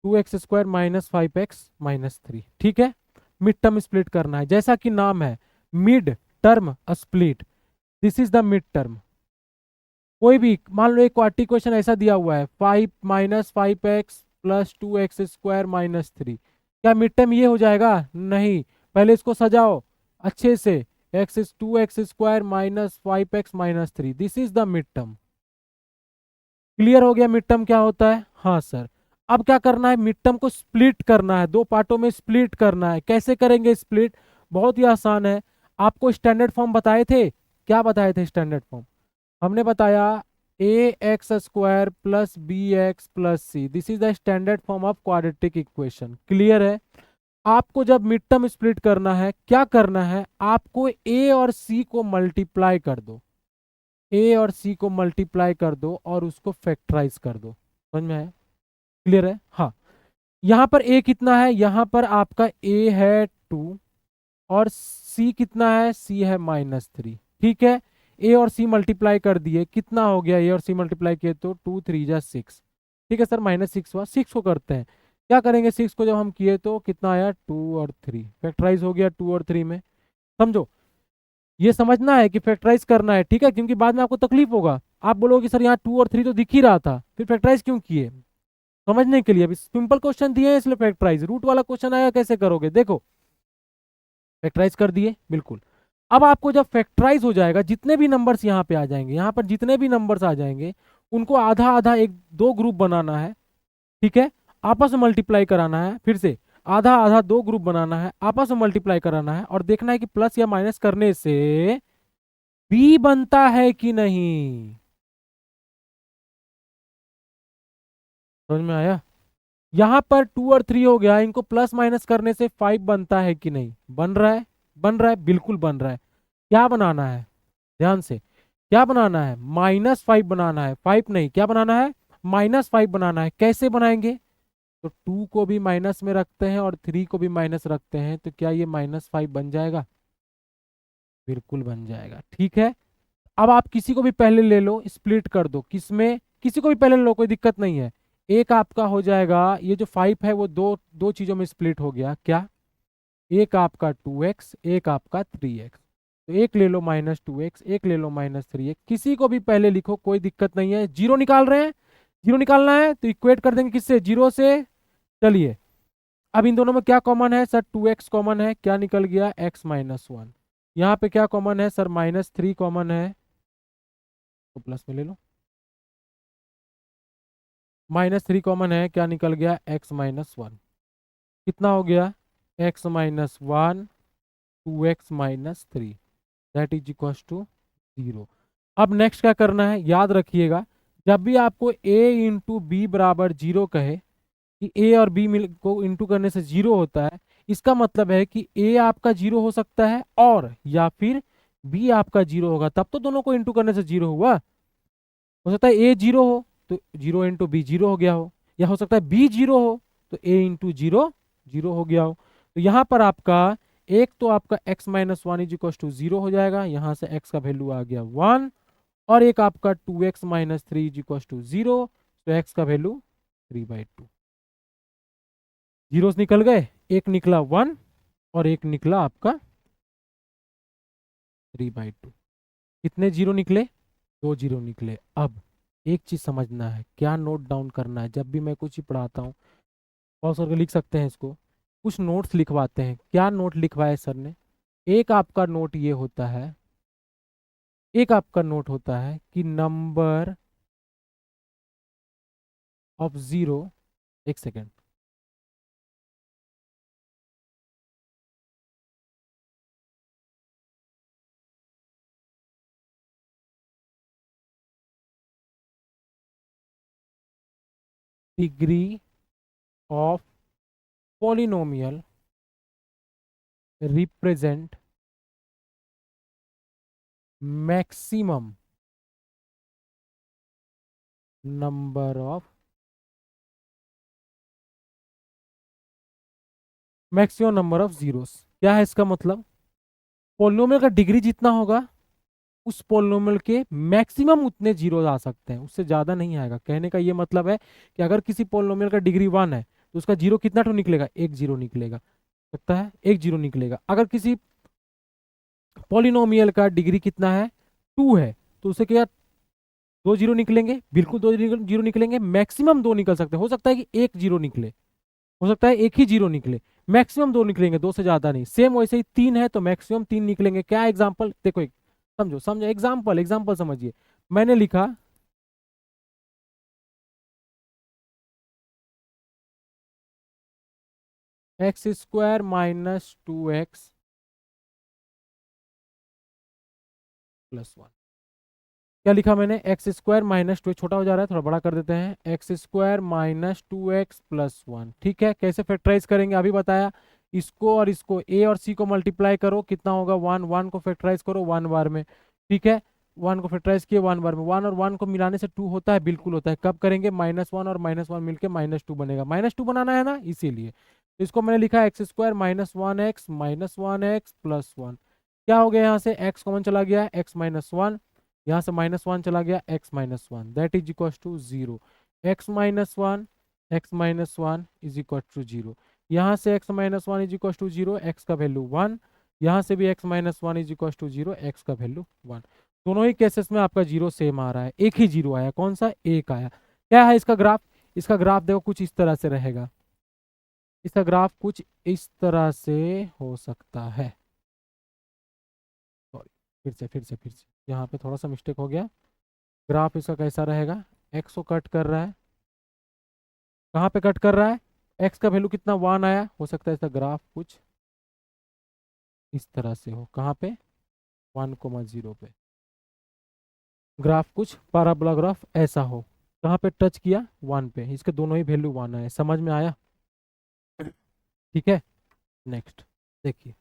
2x² -5x -3, ठीक है। मिड टर्म स्प्लिट करना है, जैसा कि नाम है mid term split, this is the mid term. कोई भी मान लो एक क्वाड्रेटिक इक्वेशन ऐसा दिया हुआ है, 5 -5x + 2x² -3, क्या मिड टर्म ये हो जाएगा? नहीं, पहले इसको सजाओ अच्छे से, x² -5x -3, this is the mid term. Clear हो गया मिड टर्म क्या होता है? हाँ सर। अब क्या करना है, मिड टर्म को स्प्लिट करना है, दो पार्टों में स्प्लिट करना है। कैसे करेंगे स्प्लिट? बहुत ही आसान है। आपको स्टैंडर्ड फॉर्म बताए थे, क्या बताए थे स्टैंडर्ड फॉर्म? हमने बताया ax² + bx + c, this is the standard form of quadratic equation. Clear है? आपको जब मिड टर्म स्प्लिट करना है, क्या करना है, आपको a और c को मल्टीप्लाई कर दो, a और c को मल्टीप्लाई कर दो और उसको फैक्टराइज कर दो। समझ में आया? क्लियर है? हाँ। यहाँ पर a कितना है, यहाँ पर आपका a है 2 और c कितना है, c है -3, ठीक है। a और c मल्टीप्लाई कर दिए, कितना हो गया, a और c मल्टीप्लाई किए तो 2 3 जा 6, ठीक है सर, -6 हुआ। 6 को करते हैं, क्या करेंगे, 6 को जब हम किए तो कितना आया, 2 और 3, फैक्टराइज हो गया 2 और 3 में। समझो, ये समझना है कि फैक्टराइज करना है, ठीक है, क्योंकि बाद में आपको तकलीफ होगा, आप बोलोगे सर यहाँ 2 और 3 तो दिख ही रहा था, फिर फैक्टराइज क्यों किए। समझने के लिए अभी सिंपल क्वेश्चन दिए हैं इसलिए फैक्टराइज, रूट वाला क्वेश्चन आया कैसे करोगे, देखो फैक्टराइज कर दिए, बिल्कुल। अब आपको जब फैक्टराइज हो जाएगा, जितने भी नंबर्स यहाँ पे आ जाएंगे, यहाँ पर जितने भी नंबर्स आ जाएंगे उनको आधा आधा एक दो ग्रुप बनाना है, ठीक है, आपस में मल्टीप्लाई कराना है, फिर से आधा आधा दो ग्रुप बनाना है, आपस में मल्टीप्लाई कराना है और देखना है कि प्लस या माइनस करने से बी बनता है कि नहीं। समझ में आया? यहां पर 2 और 3 हो गया, इनको प्लस माइनस करने से 5 बनता है कि नहीं? बन रहा है, बन रहा है, बिल्कुल बन रहा है। क्या बनाना है, ध्यान से, क्या बनाना है, -5 बनाना है, 5 नहीं, क्या बनाना है, -5 बनाना है। कैसे बनाएंगे, तो 2 को भी माइनस में रखते हैं और 3 को भी माइनस रखते हैं, तो क्या ये -5 बन जाएगा? बिल्कुल बन जाएगा, ठीक है। अब आप किसी को भी पहले ले लो, स्प्लिट कर दो, किसमें, किसी को भी पहले ले लो, कोई दिक्कत नहीं है। एक आपका हो जाएगा, ये जो 5 है वो दो दो चीजों में स्प्लिट हो गया, क्या, एक आपका 2x, एक आपका 3x, तो एक ले लो -2x, एक ले लो -3x, किसी को भी पहले लिखो, कोई दिक्कत नहीं है। जीरो निकाल रहे हैं, जीरो निकालना है तो इक्वेट कर देंगे किससे, जीरो से। चलिए, अब इन दोनों में क्या कॉमन है सर, 2x कॉमन है, क्या निकल गया, x-1। यहाँ पे क्या कॉमन है सर, -3 कॉमन है, तो प्लस में ले लो। -3 कॉमन है, क्या निकल गया, x-1, कितना हो गया, x-1 2x-3, that is equal to 0। अब नेक्स्ट क्या करना है, याद रखिएगा, जब भी आपको a इंटू बी बराबर 0 कहे, कि a और b मिल को इंटू करने से 0 होता है, इसका मतलब है कि a आपका 0 हो सकता है और या फिर b आपका 0 होगा, तब तो दोनों को इंटू करने से 0 हुआ। हो सकता है a 0 हो तो 0 इंटू बी 0 हो गया हो, या हो सकता है b 0 हो तो a इंटू 0 0 हो गया हो। तो यहाँ पर आपका एक तो आपका x-1 इज इक्वल टू 0 हो जाएगा, यहाँ से x का वैल्यू आ गया 1, और एक आपका 2x-3 इज इक्वल टू 0, तो x का वैल्यू 3/2। जीरोस निकल गए, एक निकला 1 और एक निकला आपका 3/2। कितने जीरो निकले, 2 जीरो निकले। अब एक चीज समझना है, क्या नोट डाउन करना है, जब भी मैं कुछ ही पढ़ाता हूँ पॉज करके लिख सकते हैं इसको, कुछ नोट्स लिखवाते हैं। क्या नोट लिखवाए सर ने, एक आपका नोट ये होता है एक आपका नोट होता है कि नंबर ऑफ जीरो, एक second, degree of polynomial represent maximum number of zeros. क्या है इसका मतलब? पॉलिनोमियल का डिग्री जितना होगा उस पॉलिनोमियल के मैक्सिमम उतने जीरो आ सकते हैं, उससे ज्यादा नहीं आएगा। कहने का ये मतलब है कि अगर किसी पॉलिनोमियल का डिग्री 1 है तो उसका जीरो कितना तो निकलेगा? एक जीरो निकलेगा, लगता है एक जीरो निकलेगा। अगर किसी पॉलिनोमियल का डिग्री कितना है? 2 है, तो उसे क्या दो जीरो निकलेंगे? बिल्कुल दो जीरो निकलेंगे। मैक्सिमम दो निकल सकते हैं, हो सकता है कि एक जीरो निकले, हो सकता है एक ही जीरो निकले। मैक्सिमम दो निकलेंगे, दो से ज्यादा नहीं। सेम वैसे ही 3 है तो मैक्सिमम 3 निकलेंगे। क्या एग्जांपल देखो, एक समझो समझो, एग्जांपल एग्जांपल समझिए। मैंने लिखा x square minus 2x plus 1। क्या लिखा मैंने? एक्स स्क्वायर माइनस 2, छोटा हो जा रहा है, थोड़ा बड़ा कर देते हैं। X square minus 2x plus 1। ठीक है, कैसे फैक्टराइज करेंगे अभी बताया। इसको और इसको, ए और सी को मल्टीप्लाई करो, कितना होगा? 1। 1 को फैक्टराइज करो 1 बार में। ठीक है, 1 को फैक्टराइज किए 1 बार में। 1 और 1 को मिलाने से 2 होता है, बिल्कुल होता है। कब करेंगे? -1 और -1 मिलकर -2 बनेगा। -2 बनाना है ना, इसीलिए। तो इसको मैंने लिखा एक्स स्क्वायर -1x प्लस 1। क्या हो गया? यहाँ से x कॉमन चला गया, x-1। यहाँ से -1 चला गया, x-1, that is equal to 0। x-1 is equal to 0। यहाँ से x-1 is equal to 0, x का वैल्यू 1। यहाँ से भी x-1 is equal to 0, x का वैल्यू 1। दोनों ही केसेस में आपका जीरो सेम आ रहा है, एक ही जीरो आया। कौन सा? एक आया। क्या है इसका ग्राफ? इसका ग्राफ देखो कुछ इस तरह से रहेगा। इसका ग्राफ कुछ इस तरह से हो सकता है। सॉरी, फिर से यहाँ पे थोड़ा सा मिस्टेक हो गया। ग्राफ इसका कैसा रहेगा? एक्स को कट कर रहा है। कहाँ पे कट कर रहा है? एक्स का वैल्यू कितना? 1 आया। हो सकता है इसका ग्राफ कुछ इस तरह से हो। कहाँ पे? 1,0 पे ग्राफ कुछ पैराबोला ग्राफ ऐसा हो। कहाँ पे टच किया? 1 पे। इसके दोनों ही वैल्यू 1 आए। समझ में आया? ठीक है, नेक्स्ट देखिए।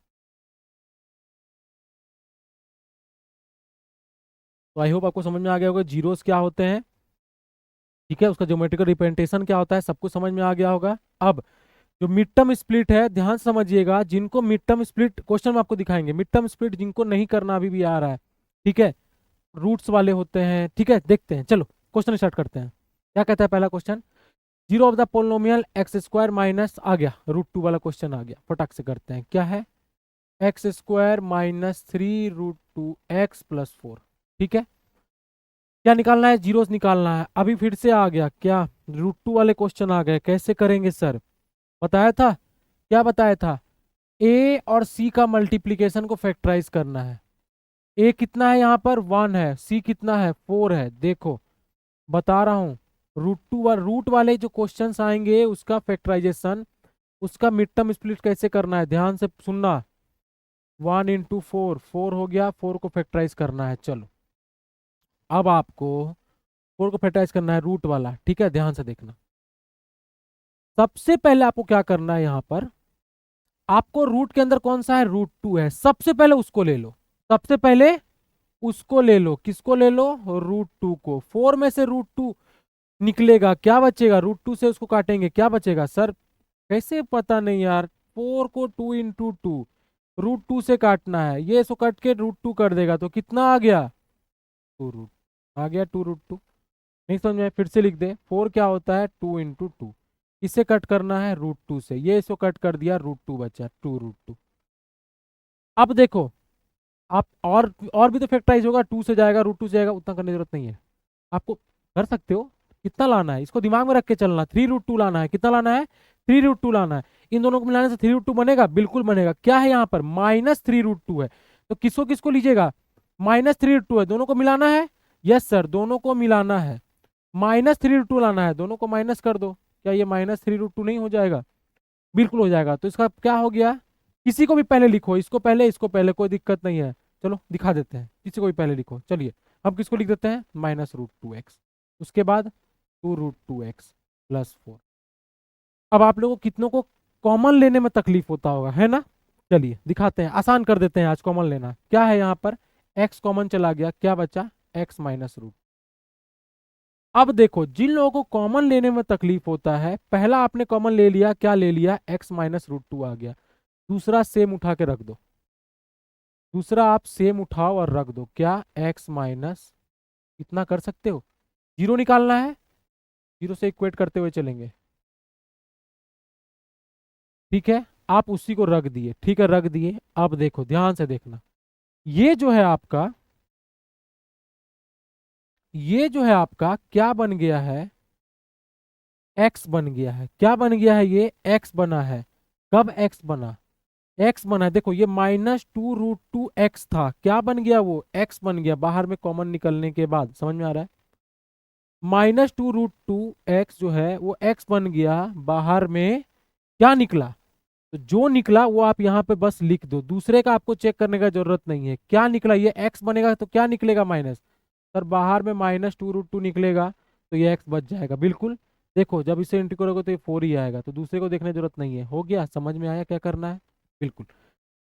तो आई होप आपको समझ में आ गया होगा जीरोस क्या होते हैं। ठीक है, उसका ज्योमेट्रिकल रिप्रेजेंटेशन क्या होता है, सब कुछ समझ में आ गया होगा। अब जो मिड टर्म स्प्लिट है, ध्यान से समझिएगा। जिनको मिड टर्म स्प्लिट क्वेश्चन में आपको दिखाएंगे, मिड टर्म स्प्लिट जिनको नहीं करना अभी भी आ रहा है, ठीक है, रूट्स वाले होते हैं। ठीक है, देखते हैं, चलो क्वेश्चन स्टार्ट करते हैं। क्या कहता है पहला question? Zero of the polynomial x square minus, आ गया √2 वाला क्वेश्चन आ गया। फटाक से करते हैं। क्या है? X square -3√2x+4। ठीक है, क्या निकालना है? जीरोस निकालना है। अभी फिर से आ गया क्या? √2 वाले क्वेश्चन आ गए। कैसे करेंगे सर? बताया था, क्या बताया था? ए और सी का मल्टीप्लीकेशन को फैक्टराइज करना है। ए कितना है यहाँ पर? 1 है। सी कितना है? 4 है। देखो बता रहा हूँ, रूट वाले जो क्वेश्चंस आएंगे उसका फैक्टराइजेशन, उसका मिड टर्म स्प्लिट कैसे करना है, ध्यान से सुनना। 1 × 4, 4 हो गया। 4 को फैक्टराइज करना है। चलो अब आपको 4 को फैक्टराइज करना है, रूट वाला। ठीक है, ध्यान से देखना। सबसे पहले आपको क्या करना है, यहाँ पर आपको रूट के अंदर कौन सा है? √2 है। सबसे पहले उसको ले लो, सबसे पहले उसको ले लो। किसको ले लो? √2 को। 4 में से √2 निकलेगा, क्या बचेगा? √2 से उसको काटेंगे, क्या बचेगा सर? कैसे पता नहीं यार। 4 को 2 × 2, √2 से काटना है। ये इसको कट के √2 कर देगा तो कितना आ गया? 2 आ गया 2 √2। नहीं समझ में? फिर से लिख दे। 4 क्या होता है? 2 × 2। इसे कट करना है √2 से, ये इसको कट कर दिया, √2 बचा, 2 √2। अब देखो, आप और भी तो फैक्टराइज होगा। 2 से जाएगा, √2 से जाएगा, उतना करने की जरूरत नहीं है आपको। कर सकते हो। कितना लाना है इसको दिमाग में रख के चलना। 3 √2 लाना है। कितना लाना है? 3 √2 लाना है। इन दोनों को मिलाने से 3 √2 बनेगा, बिल्कुल बनेगा। क्या है यहाँ पर? -3 √2 है। तो किसको किसको लीजिएगा? -3√2 है, दोनों को मिलाना है। यस सर, दोनों को मिलाना है। -3√2 लाना है, दोनों को माइनस कर दो। क्या ये -3√2 नहीं हो जाएगा? बिल्कुल हो जाएगा। तो इसका क्या हो गया, किसी को भी पहले लिखो, इसको पहले, कोई दिक्कत नहीं है। चलो दिखा देते हैं, किसी को भी पहले लिखो। चलिए हम किसको लिख देते हैं, -√2x, उसके बाद 2√2x + 4। अब आप लोगों को कितनों को कॉमन लेने में तकलीफ होता होगा, है ना? चलिए दिखाते हैं, आसान कर देते हैं आज कॉमन लेना। क्या है यहाँ पर, x कॉमन चला गया, क्या बचा, x -√। अब देखो, जिन लोगों को कॉमन लेने में तकलीफ होता है, पहला आपने कॉमन ले लिया, क्या ले लिया, x -√2 आ गया। दूसरा सेम उठा के रख दो, दूसरा आप सेम उठाओ और रख दो, क्या, x माइनस, इतना कर सकते हो। जीरो निकालना है, जीरो से इक्वेट करते हुए चलेंगे। ठीक है, आप उसी को रख दिए, ठीक है रख दिए। अब देखो ध्यान से देखना, ये जो है आपका, ये जो है आपका क्या बन गया है, x बन गया है। क्या बन गया है, ये x बना है। कब x बना, x बना है, देखो ये -2√2x था, क्या बन गया वो, x बन गया बाहर में कॉमन निकलने के बाद। समझ में आ रहा है, -2√2x जो है वो x बन गया, बाहर में क्या निकला, तो जो निकला वो आप यहाँ पे बस लिख दो, दूसरे का आपको चेक करने का जरूरत नहीं है। क्या निकला, ये x बनेगा तो क्या निकलेगा, माइनस, सर बाहर में -2√2 निकलेगा, तो ये x बच जाएगा। बिल्कुल, देखो जब इसे इंटू करोगे तो ये 4 ही आएगा, तो दूसरे को देखने की जरूरत नहीं है। हो गया, समझ में आया क्या करना है। बिल्कुल,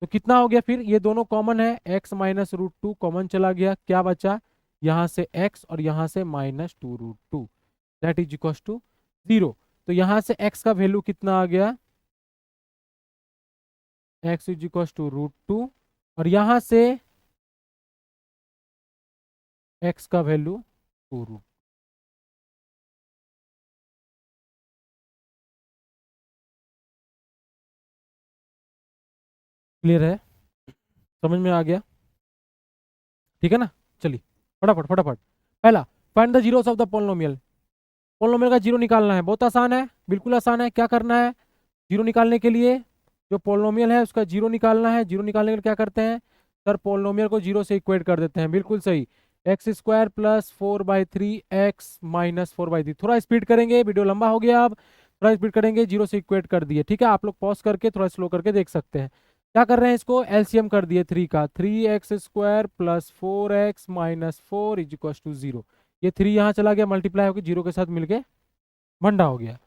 तो कितना हो गया फिर, ये दोनों कॉमन है, x -√2 कॉमन चला गया, क्या बचा, यहाँ से x और यहाँ से -2√2, दैट इज इक्वल टू 0। तो यहाँ से x का वैल्यू कितना आ गया, x इज इक्वल टू √2, और यहाँ से x का वैल्यू 2√। क्लियर है, समझ में आ गया, ठीक है ना। चलिए फटाफट फटाफट, पहला, find the zeros of the polynomial. Polynomial का जीरो निकालना है, बहुत आसान है, बिल्कुल आसान है। क्या करना है, जीरो निकालने के लिए, जो पोलिनोमियल है उसका जीरो निकालना है। जीरो निकालने के लिए क्या करते हैं, सर पोलिनोमियल को जीरो से इक्वेट कर देते हैं, बिल्कुल सही। x² + 4/3 x - 4/3। थोड़ा स्पीड करेंगे, वीडियो लंबा हो गया, अब थोड़ा स्पीड करेंगे, जीरो से इक्वेट कर दिए। ठीक है, आप लोग पॉज करके थोड़ा स्लो करके देख सकते हैं। क्या कर रहे हैं, इसको एलसीएम कर दिए 3 का, 3x² + 4x - 4 = 0। ये 3 यहाँ चला गया, मल्टीप्लाई होकर जीरो के साथ मिलके भंडा हो गया।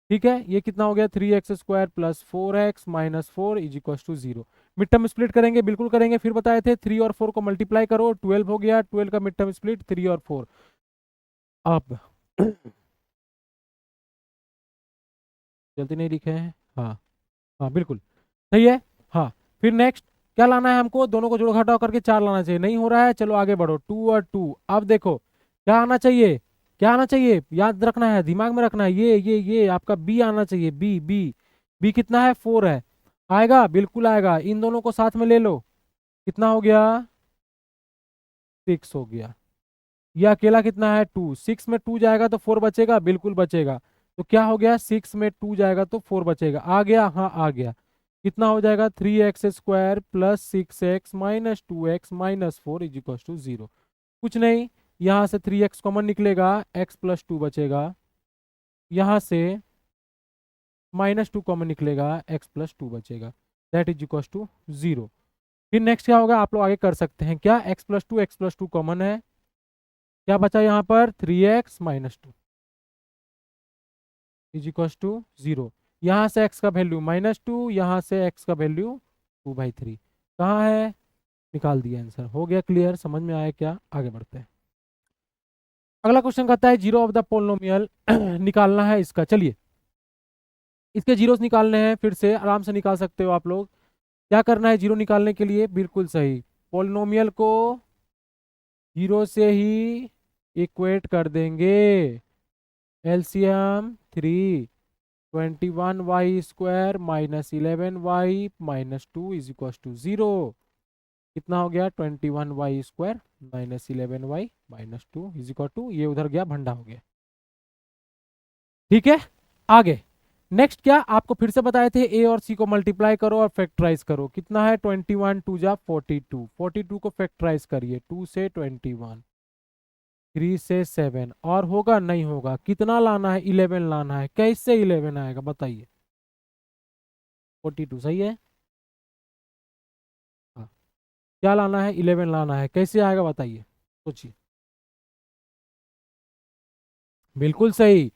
ठीक है, ये कितना हो गया, 3x² + 4x - 4 = 0। Mid term split करेंगे, बिल्कुल करेंगे, फिर बताए थे 3 और 4 को मल्टीप्लाई करो, 12 हो गया, 12 का मिड टर्म स्प्लिट 3 और 4। अब जल्दी नहीं लिखे हैं, हाँ हाँ बिल्कुल सही है। हाँ, फिर नेक्स्ट क्या लाना है हमको, दोनों को जोड़ घटाव करके 4 लाना चाहिए, नहीं हो रहा है, चलो आगे बढ़ो, 2 और 2। अब देखो क्या आना चाहिए, क्या आना चाहिए, याद रखना है, दिमाग में रखना है, ये आपका बी आना चाहिए, बी बी। बी कितना है, 4 है, आएगा, बिल्कुल आएगा। इन दोनों को साथ में ले लो, कितना हो गया, 6 हो गया। ये अकेला कितना है, 2। 6 में 2 जाएगा तो 4 बचेगा, बिल्कुल बचेगा। तो क्या हो गया, 6 में 2 जाएगा तो 4 बचेगा, आ गया, हाँ आ गया। कितना हो जाएगा, 3x² + 6x - 2x - 4 = 0। कुछ नहीं, यहाँ से 3x कॉमन निकलेगा, x + 2 बचेगा, यहाँ से -2 कॉमन निकलेगा, x + 2 बचेगा, दैट इज इक्वल टू 0। फिर नेक्स्ट क्या होगा, आप लोग आगे कर सकते हैं, क्या, x + 2 कॉमन है, क्या बचा यहाँ पर, 3x - 2 = 0। यहाँ से x का वैल्यू -2, यहाँ से x का वैल्यू 2/3, कहाँ है, निकाल दिया आंसर। हो गया क्लियर, समझ में आया क्या, आगे बढ़ते हैं। अगला क्वेश्चन कहता है जीरो ऑफ द पोलिनोमियल निकालना है इसका। चलिए इसके जीरोस निकालने हैं, फिर से आराम से निकाल सकते हो आप लोग। क्या करना है जीरो निकालने के लिए, बिल्कुल सही, पोलिनोमियल को जीरो से ही इक्वेट कर देंगे। LCM 3, 21y² - 11y - 2 = 0। कितना हो गया, 21y² - 11y - 2 = ये उधर गया, भंडा हो गया। ठीक है, आगे नेक्स्ट क्या आपको फिर से बताए थे, ए और सी को मल्टीप्लाई करो और फैक्टराइज करो। कितना है 21 2 जा 42, 42 को फैक्टराइज करिए, 2 से 21, 3 से 7, और होगा नहीं होगा। कितना लाना है 11 लाना है। कैसे 11 आएगा बताइए। 42 सही है। हाँ, क्या लाना है 11 लाना है, कैसे आएगा बताइए, सोचिए। बिल्कुल सही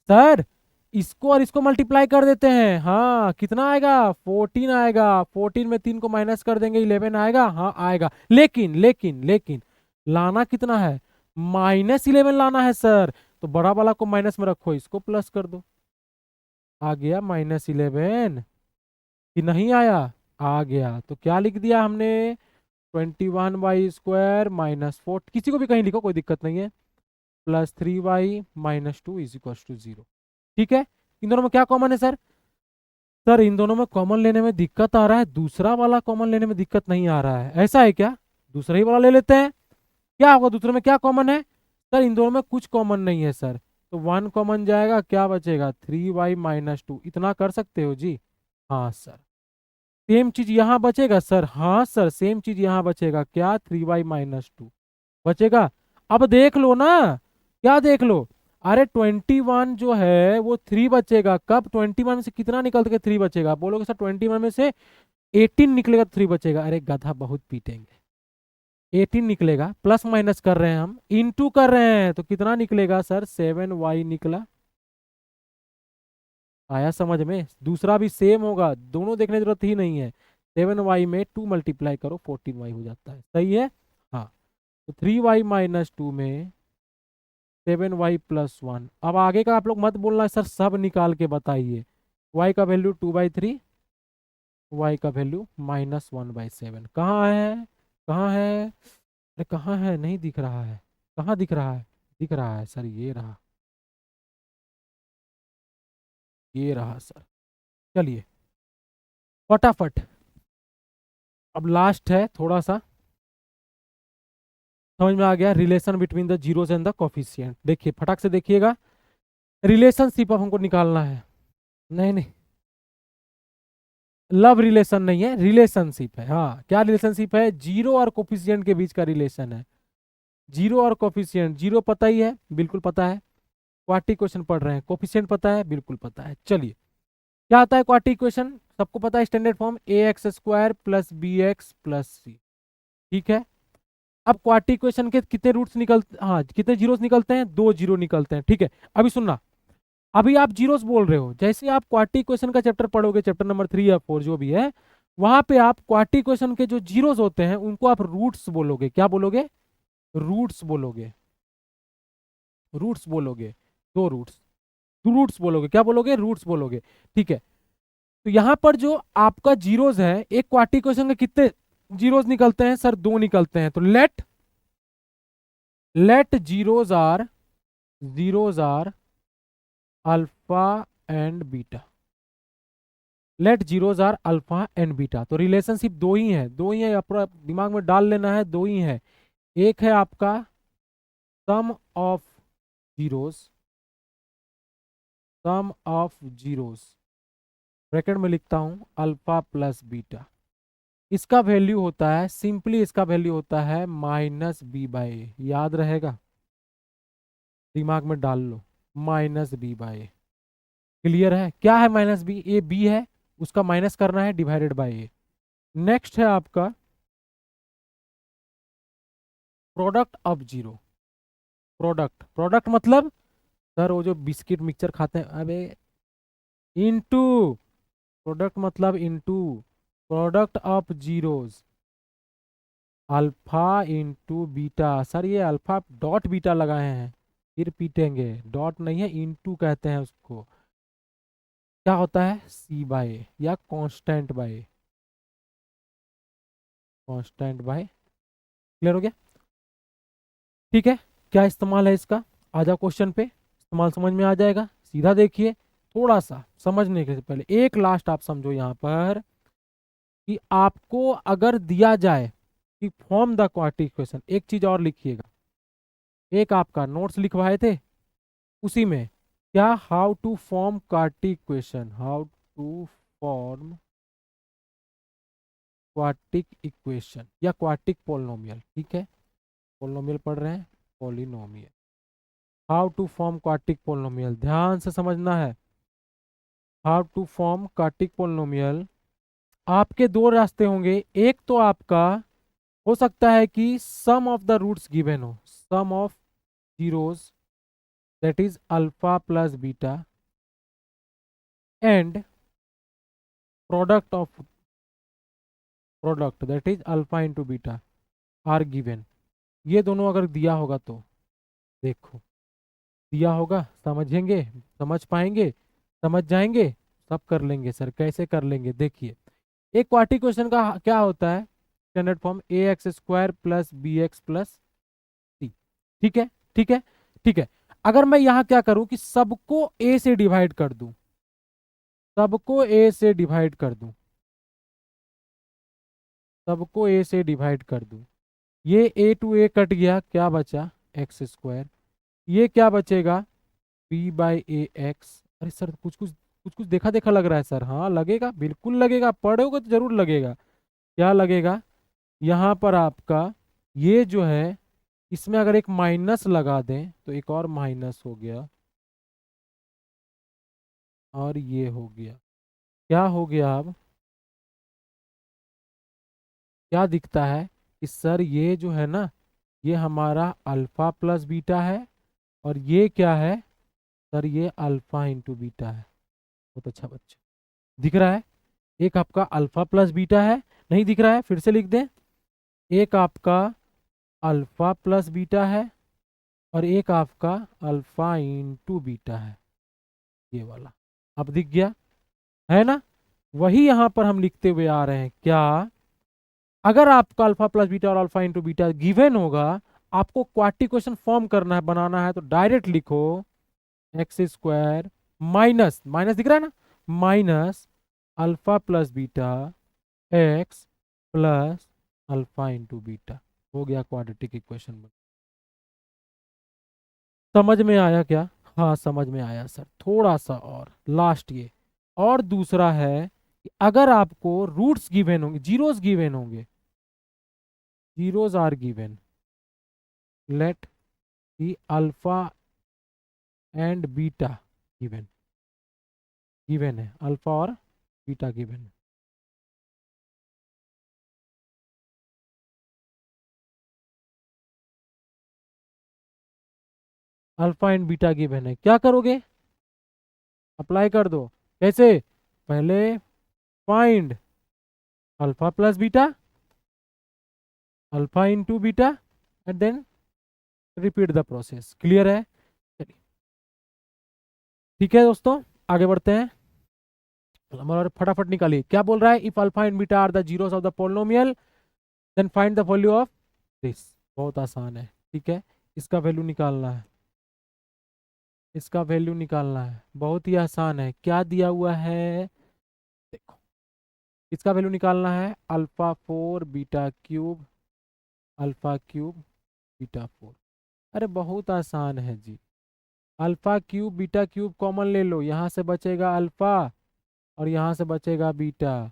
सर। इसको और इसको मल्टीप्लाई कर देते हैं, हाँ कितना आएगा 14 आएगा। 14 में 3 को माइनस कर देंगे 11 आएगा, हाँ आएगा। लेकिन लेकिन लेकिन लाना कितना है, -11 लाना है सर। तो बड़ा वाला को माइनस में रखो, इसको प्लस कर दो। आ गया -11 कि नहीं आया, आ गया। तो क्या लिख दिया हमने, 21y² -4, किसी को भी कहीं लिखो कोई दिक्कत नहीं है, +3y - 2 = 0। ठीक है, इन दोनों में क्या कॉमन है सर। सर इन दोनों में कॉमन लेने में दिक्कत आ रहा है, दूसरा वाला कॉमन लेने में दिक्कत नहीं आ रहा है। ऐसा है क्या, दूसरा ही वाला ले लेते हैं। क्या होगा दूसरे में, क्या कॉमन है सर, इन दोनों में कुछ कॉमन नहीं है सर। तो 1 कॉमन जाएगा, क्या बचेगा 3y - 2। इतना कर सकते हो जी। हाँ सर, सेम चीज यहाँ बचेगा सर। हाँ सर, सेम चीज यहाँ बचेगा, क्या 3y - 2 बचेगा। अब देख लो ना, क्या देख लो। अरे 21 जो है वो 3 बचेगा। कब 21 में से कितना निकल के 3 बचेगा, बोलोगे सर 21 में से 18 निकलेगा तो 3 बचेगा। अरे गधा बहुत पीटेंगे। 18 निकलेगा, प्लस माइनस कर रहे हैं हम, इनटू कर रहे हैं, तो कितना निकलेगा सर 7y निकला। आया समझ में, दूसरा भी सेम होगा, दोनों देखने की जरूरत ही नहीं है। 7y में 2 मल्टीप्लाई करो 14y हो जाता है, सही है। हाँ, तो 3y - 2 में 7y + 1। अब आगे का आप लोग मत बोलना सर, सब निकाल के बताइए। y का वैल्यू 2/3, y का वैल्यू -1/7। कहाँ है, कहाँ है, अरे कहाँ है, नहीं दिख रहा है। कहाँ दिख रहा है, दिख रहा है सर, ये रहा, ये रहा सर। चलिए फटाफट, अब लास्ट है थोड़ा सा। समझ में आ गया, relation between the zeros and the coefficient. देखिए फटाक से देखिएगा, रिलेशनशिप अब हमको निकालना है। नहीं नहीं, लव रिलेशन नहीं है, रिलेशनशिप है। हाँ, क्या रिलेशनशिप है, जीरो और कोफिशिएंट के बीच का रिलेशन है। जीरो और कोफिशिएंट, जीरो पता ही है, बिल्कुल पता है, क्वाड्रेटिक इक्वेशन पढ़ रहे हैं। कोफिशिएंट पता है, बिल्कुल पता है। चलिए क्या आता है क्वाड्रेटिक इक्वेशन, सबको पता है, standard form ax² + bx + c। ठीक है, अब क्वाड्रेटिक इक्वेशन के कितने रूट्स निकलते, हाँ कितने जीरोस निकलते हैं, 2 जीरो निकलते हैं। ठीक है, अभी सुनना, अभी आप जीरोस बोल रहे हो, जैसे आप क्वाड्रेटिक इक्वेशन का चैप्टर पढ़ोगे, चैप्टर नंबर 3 या 4 जो भी है, वहां पे आप क्वाड्रेटिक इक्वेशन के जो जीरोस होते हैं उनको आप रूट्स बोलोगे। क्या बोलोगे, रूट्स बोलोगे, रूट्स बोलोगे, दो रूट्स, रूट्स बोलोगे, क्या बोलोगे, रूट्स बोलोगे। ठीक है, तो यहां पर जो आपका जीरोस है, एक क्वाड्रेटिक इक्वेशन के कितने जीरोस निकलते हैं सर, 2 निकलते हैं। तो let zeros are alpha and beta, let zeros are alpha and beta. तो रिलेशनशिप दो ही है, दो ही है, अपना दिमाग में डाल लेना है, दो ही है। एक है आपका sum of zeros, sum of zeros, bracket में लिखता हूं अल्फा + बीटा। इसका वैल्यू होता है, सिंपली इसका वैल्यू होता है -b/a। याद रहेगा, दिमाग में डाल लो, -b/a। क्लियर है, क्या है -b, ए बी है, उसका माइनस करना है, डिवाइडेड बाय ए। नेक्स्ट है आपका product of zero. Product, product मतलब सर वो जो बिस्किट मिक्सचर खाते हैं, अबे इनटू, प्रोडक्ट मतलब into, product of zeros alpha into beta. Sir ये अल्फा डॉट बीटा लगाए हैं, फिर पीटेंगे, डॉट नहीं है, इनटू कहते हैं उसको। क्या होता है c/a या constant by, constant by. Clear हो गया, ठीक है। क्या इस्तेमाल है इसका, आ जाओ क्वेश्चन पे, इस्तेमाल समझ में आ जाएगा। सीधा देखिए, थोड़ा सा समझने के पहले एक लास्ट आप समझो यहाँ पर, कि आपको अगर दिया जाए कि फॉर्म द क्वाड्रेटिक इक्वेशन, एक चीज और लिखिएगा, एक आपका नोट्स लिखवाए थे, उसी में क्या, how to form quadratic equation, how to form quadratic equation या क्वाड्रेटिक पोलिनोमियल, ठीक है, पोलिनोमियल पढ़ रहे हैं, polynomial, how to form quadratic polynomial, ध्यान से समझना है। How to form quadratic polynomial, आपके दो रास्ते होंगे। एक तो आपका हो सकता है कि sum of the roots given हो, sum of zeros that is alpha plus beta and product of product that is alpha into beta are given. ये दोनों अगर दिया होगा तो देखो, दिया होगा, समझेंगे, समझ पाएंगे, समझ जाएंगे, सब कर लेंगे सर, कैसे कर लेंगे देखिए। एक क्वाड्रेटिक क्वेश्चन का क्या होता है, standard form a x square plus b x plus c, ठीक है, ठीक है, ठीक है। अगर मैं यहां क्या करूं कि सबको ए से डिवाइड कर दूं, सबको ए से डिवाइड कर दूं, सबको ए से डिवाइड कर दूं, ये ए टू ए कट गया, क्या बचा, एक्स स्क्वायर, ये क्या बचेगा, बी बाई ए एक्स। अरे सर कुछ कुछ देखा देखा लग रहा है सर, हाँ लगेगा, बिल्कुल लगेगा, पढ़ोगे तो जरूर लगेगा। क्या लगेगा, यहाँ पर आपका ये जो है, इसमें अगर एक माइनस लगा दें तो एक और माइनस हो गया, और ये हो गया, क्या हो गया अब, क्या दिखता है कि सर ये जो है ना, ये हमारा अल्फा प्लस बीटा है, और ये क्या है सर, ये अल्फा इंटू बीटा है। बहुत अच्छा बच्चा, दिख रहा है, एक आपका अल्फा प्लस बीटा है, नहीं दिख रहा है, फिर से लिख दें, एक आपका अल्फा प्लस बीटा है और एक आपका अल्फा इंटू बीटा है, ये वाला, अब दिख गया है ना। वही यहां पर हम लिखते हुए आ रहे हैं, क्या, अगर आपका अल्फा प्लस बीटा और अल्फा इंटू बीटा गिवन होगा, आपको क्वाड्रेटिक इक्वेशन फॉर्म करना है, बनाना है, तो डायरेक्ट लिखो एक्स स्क्वायर माइनस, माइनस दिख रहा है ना, minus alpha plus beta x plus alpha into beta, हो गया क्वाड्रेटिक इक्वेशन। समझ में आया क्या, हाँ समझ में आया सर, थोड़ा सा और लास्ट ये, और दूसरा है कि अगर आपको रूट्स गिवन होंगे, जीरोस गिवन होंगे, zeros are given, let the alpha and beta given, given है, अल्फा और बीटा गिवन है, अल्फा एंड बीटा गिवन है, क्या करोगे, अप्लाई कर दो, कैसे, पहले find alpha plus beta, alpha into beta, and then repeat the process, clear है, चलिए ठीक है दोस्तों, आगे बढ़ते हैं, और फटाफट निकालिए, क्या बोल रहा है, if alpha and beta are the zeros of the polynomial then find the value of this. बहुत आसान है, ठीक है, इसका वैल्यू निकालना है, इसका वैल्यू निकालना है, बहुत ही आसान है, क्या दिया हुआ है, देखो, इसका वैल्यू निकालना है, alpha four beta cube, alpha cube beta four, अरे बहुत आसान है जी, alpha cube beta cube common ले लो, यहाँ से बचेगा अल्फा और यहाँ से बचेगा बीटा,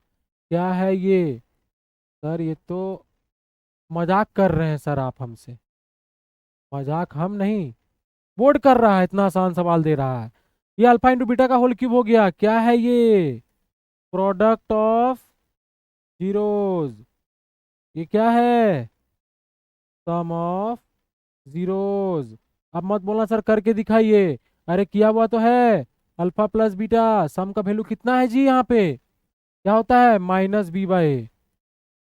क्या है ये, सर ये तो मजाक कर रहे हैं सर आप हमसे, मजाक हम नहीं, बोर्ड कर रहा है, इतना आसान सवाल दे रहा है, ये अल्फा इंटू बीटा का होल क्यूब हो गया, क्या है ये, प्रोडक्ट ऑफ जीरोज, ये क्या है, सम ऑफ जीरोज। अब मत बोलना सर करके दिखाइए, अरे किया हुआ तो है, अल्फा प्लस बीटा, सम का वैल्यू कितना है जी, यहाँ पे क्या होता है, माइनस बी बाई,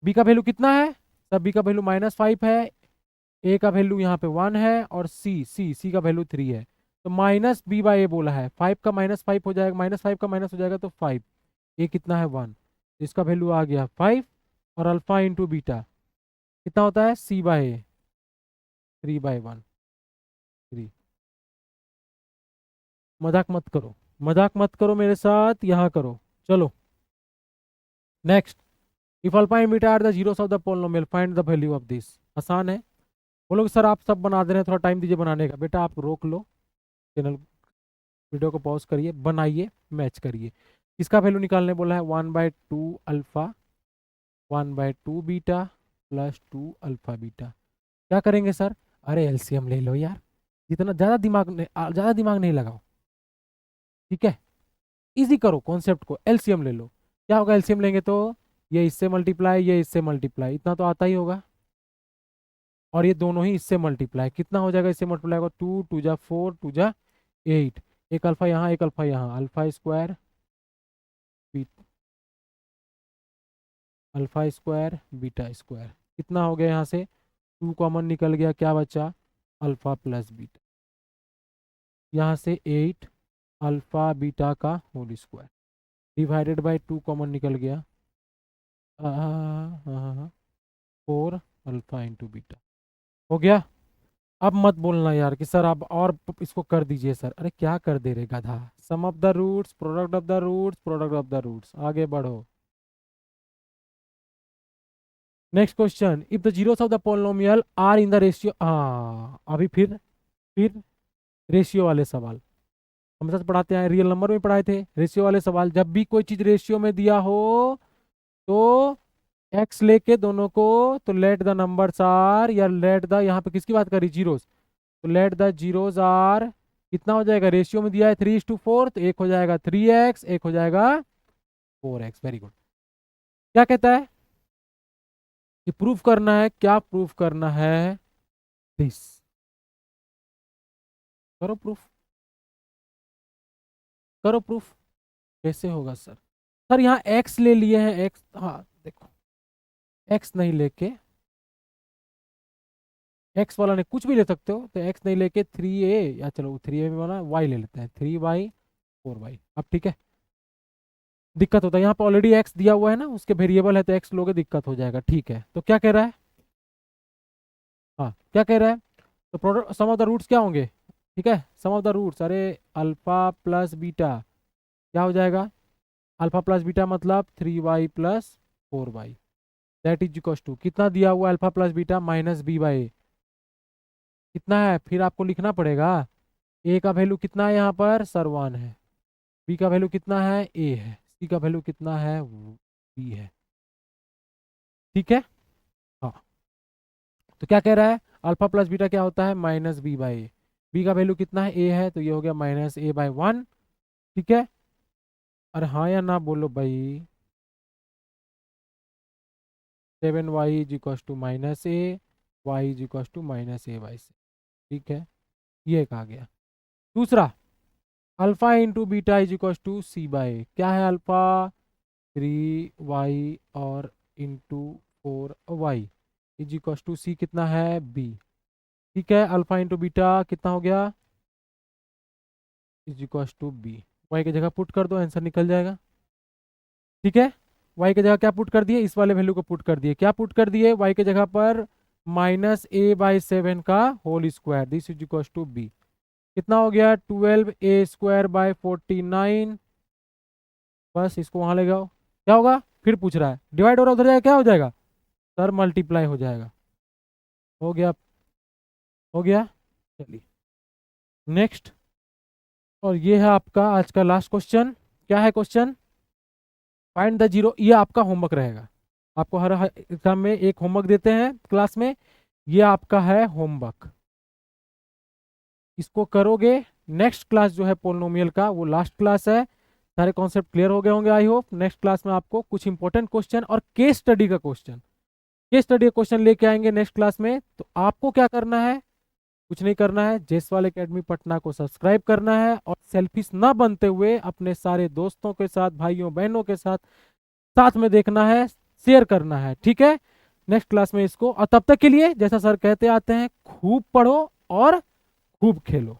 बी का वैल्यू कितना है, सब बी का वैल्यू -5 है, ए का वैल्यू यहाँ पे 1 है, और सी का वैल्यू 3 है, तो माइनस बी बाई ए बोला है, 5 का -5 हो जाएगा, -5 का माइनस हो जाएगा तो 5, ए कितना है 1, इसका वैल्यू आ गया 5, और अल्फा इंटू बीटा कितना होता है, सी बाई ए, 3/1, 3, मजाक मत करो, मजाक मत करो मेरे साथ, यहाँ करो, चलो next, if alpha and beta are the zeros of the polynomial find the value of this, आसान है, बोलोगे सर आप सब बना दे रहे हैं, थोड़ा टाइम दीजिए बनाने का, बेटा आप रोक लो चैनल, वीडियो को पॉज करिए, बनाइए, मैच करिए। इसका वैल्यू निकालने बोला है 1/2 alpha 1/2 beta plus 2 alpha beta. क्या करेंगे सर? अरे एलसीएम ले लो यार, जितना ज़्यादा दिमाग नहीं लगाओ, ठीक है। इजी करो कॉन्सेप्ट को, एलसीएम ले लो। क्या होगा एलसीएम लेंगे तो? ये इससे मल्टीप्लाई, ये इससे मल्टीप्लाई, इतना तो आता ही होगा। और ये दोनों ही इससे मल्टीप्लाई, कितना हो जाएगा इससे मल्टीप्लाई होगा? 2 2 जा 4 2 जा 8। एक अल्फा यहाँ, एक अल्फा यहाँ, अल्फा स्क्वायर बीटा स्क्वायर। कितना हो गया यहाँ से? 2 कॉमन निकल गया, क्या बचा? Alpha plus beta. यहाँ से 8 अल्फा बीटा का whole square divided by 2 common निकल गया, 4 अल्फा इंटू बीटा। हो गया। अब मत बोलना यार कि सर आप और इसको कर दीजिए सर। अरे क्या कर दे रे गधा, sum of the roots, product of the roots, product of the roots. आगे बढ़ो। Next question, if the zeros of the polynomial are in the ratio. हाँ अभी फिर रेशियो वाले सवाल हम साथ पढ़ाते हैं, रियल नंबर में पढ़ाए थे। रेशियो वाले सवाल, जब भी कोई चीज रेशियो में दिया हो तो एक्स लेके दोनों को, तो लेट द नंबर्स आर, या लेट द, यहाँ पे किसकी बात करी? जीरोस। तो लेट द जीरोस आर, कितना हो जाएगा? रेशियो में दिया है 3:4, तो एक हो जाएगा 3x, एक हो जाएगा 4x। Very good. क्या कहता है कि प्रूफ करना है? क्या प्रूफ करना है? दिस करो प्रूफ, करो प्रूफ। कैसे होगा सर? सर यहाँ x ले लिए हैं, x, हाँ देखो, x नहीं लेके, x वाला नहीं, कुछ भी ले सकते हो, तो x नहीं लेके 3a, या चलो 3a में बना y ले लेते हैं, 3y 4y। अब ठीक है, दिक्कत होता है यहाँ पे, ऑलरेडी x दिया हुआ है ना, उसके वेरिएबल है, तो x लोगे दिक्कत हो जाएगा। ठीक है, तो क्या कह रहा है? हाँ क्या कह रहा है? तो product sum of the roots क्या होंगे? ठीक है, सम ऑफ द रूट्स, अरे अल्फा प्लस बीटा क्या हो जाएगा? अल्फा प्लस बीटा मतलब 3y plus 4y, that is equal to, कितना दिया हुआ अल्फा प्लस बीटा? -b/a। कितना है फिर आपको लिखना पड़ेगा? a का वैल्यू कितना है यहाँ पर सर? 1 है। b का वैल्यू कितना है? a है। c का वैल्यू कितना है? b है। ठीक है, हाँ। तो क्या कह रहा है? अल्फा प्लस बीटा क्या होता है? -b/a। b का वैल्यू कितना है? a है, तो ये हो गया -a/1। ठीक है, अरे हाँ या ना बोलो भाई। 7y is equal to -a, y is equal to -a/6। ठीक है, ये एक आ गया। दूसरा, alpha into beta is equal to c/a। क्या है अल्फा? 3y और into 4y is equal to c कितना है? b। ठीक है, अल्फा इंटू बीटा कितना हो गया? Is equal to b। y की जगह पुट कर दो, आंसर निकल जाएगा। ठीक है, y की जगह क्या पुट कर दिए? इस वाले वैल्यू को पुट कर दिए। क्या पुट कर दिए y की जगह पर? -a/7 का whole square, this is equal to b। कितना हो गया? 12a² / 49। बस इसको वहां ले जाओ। क्या होगा? फिर पूछ रहा है डिवाइड हो रहा, उधर जाएगा, क्या हो जाएगा सर? मल्टीप्लाई हो जाएगा। हो गया, हो गया। चलिए नेक्स्ट, और ये है आपका आज का लास्ट क्वेश्चन। क्या है क्वेश्चन? Find the zero. ये आपका होमवर्क रहेगा, आपको हर एग्जाम में एक होमवर्क देते हैं क्लास में, ये आपका है होमवर्क। इसको करोगे, नेक्स्ट क्लास जो है पोलिनोमियल का, वो लास्ट क्लास है। सारे कॉन्सेप्ट क्लियर हो गए होंगे आई होप। नेक्स्ट क्लास में आपको कुछ इंपॉर्टेंट क्वेश्चन और केस स्टडी का क्वेश्चन, केस स्टडी का क्वेश्चन लेके आएंगे नेक्स्ट क्लास में। तो आपको क्या करना है? कुछ नहीं करना है, जयसवाल एकेडमी पटना को सब्सक्राइब करना है, और सेल्फिश ना बनते हुए अपने सारे दोस्तों के साथ, भाइयों बहनों के साथ साथ में देखना है, शेयर करना है। ठीक है, नेक्स्ट क्लास में इसको, और तब तक के लिए जैसा सर कहते आते हैं, खूब पढ़ो और खूब खेलो।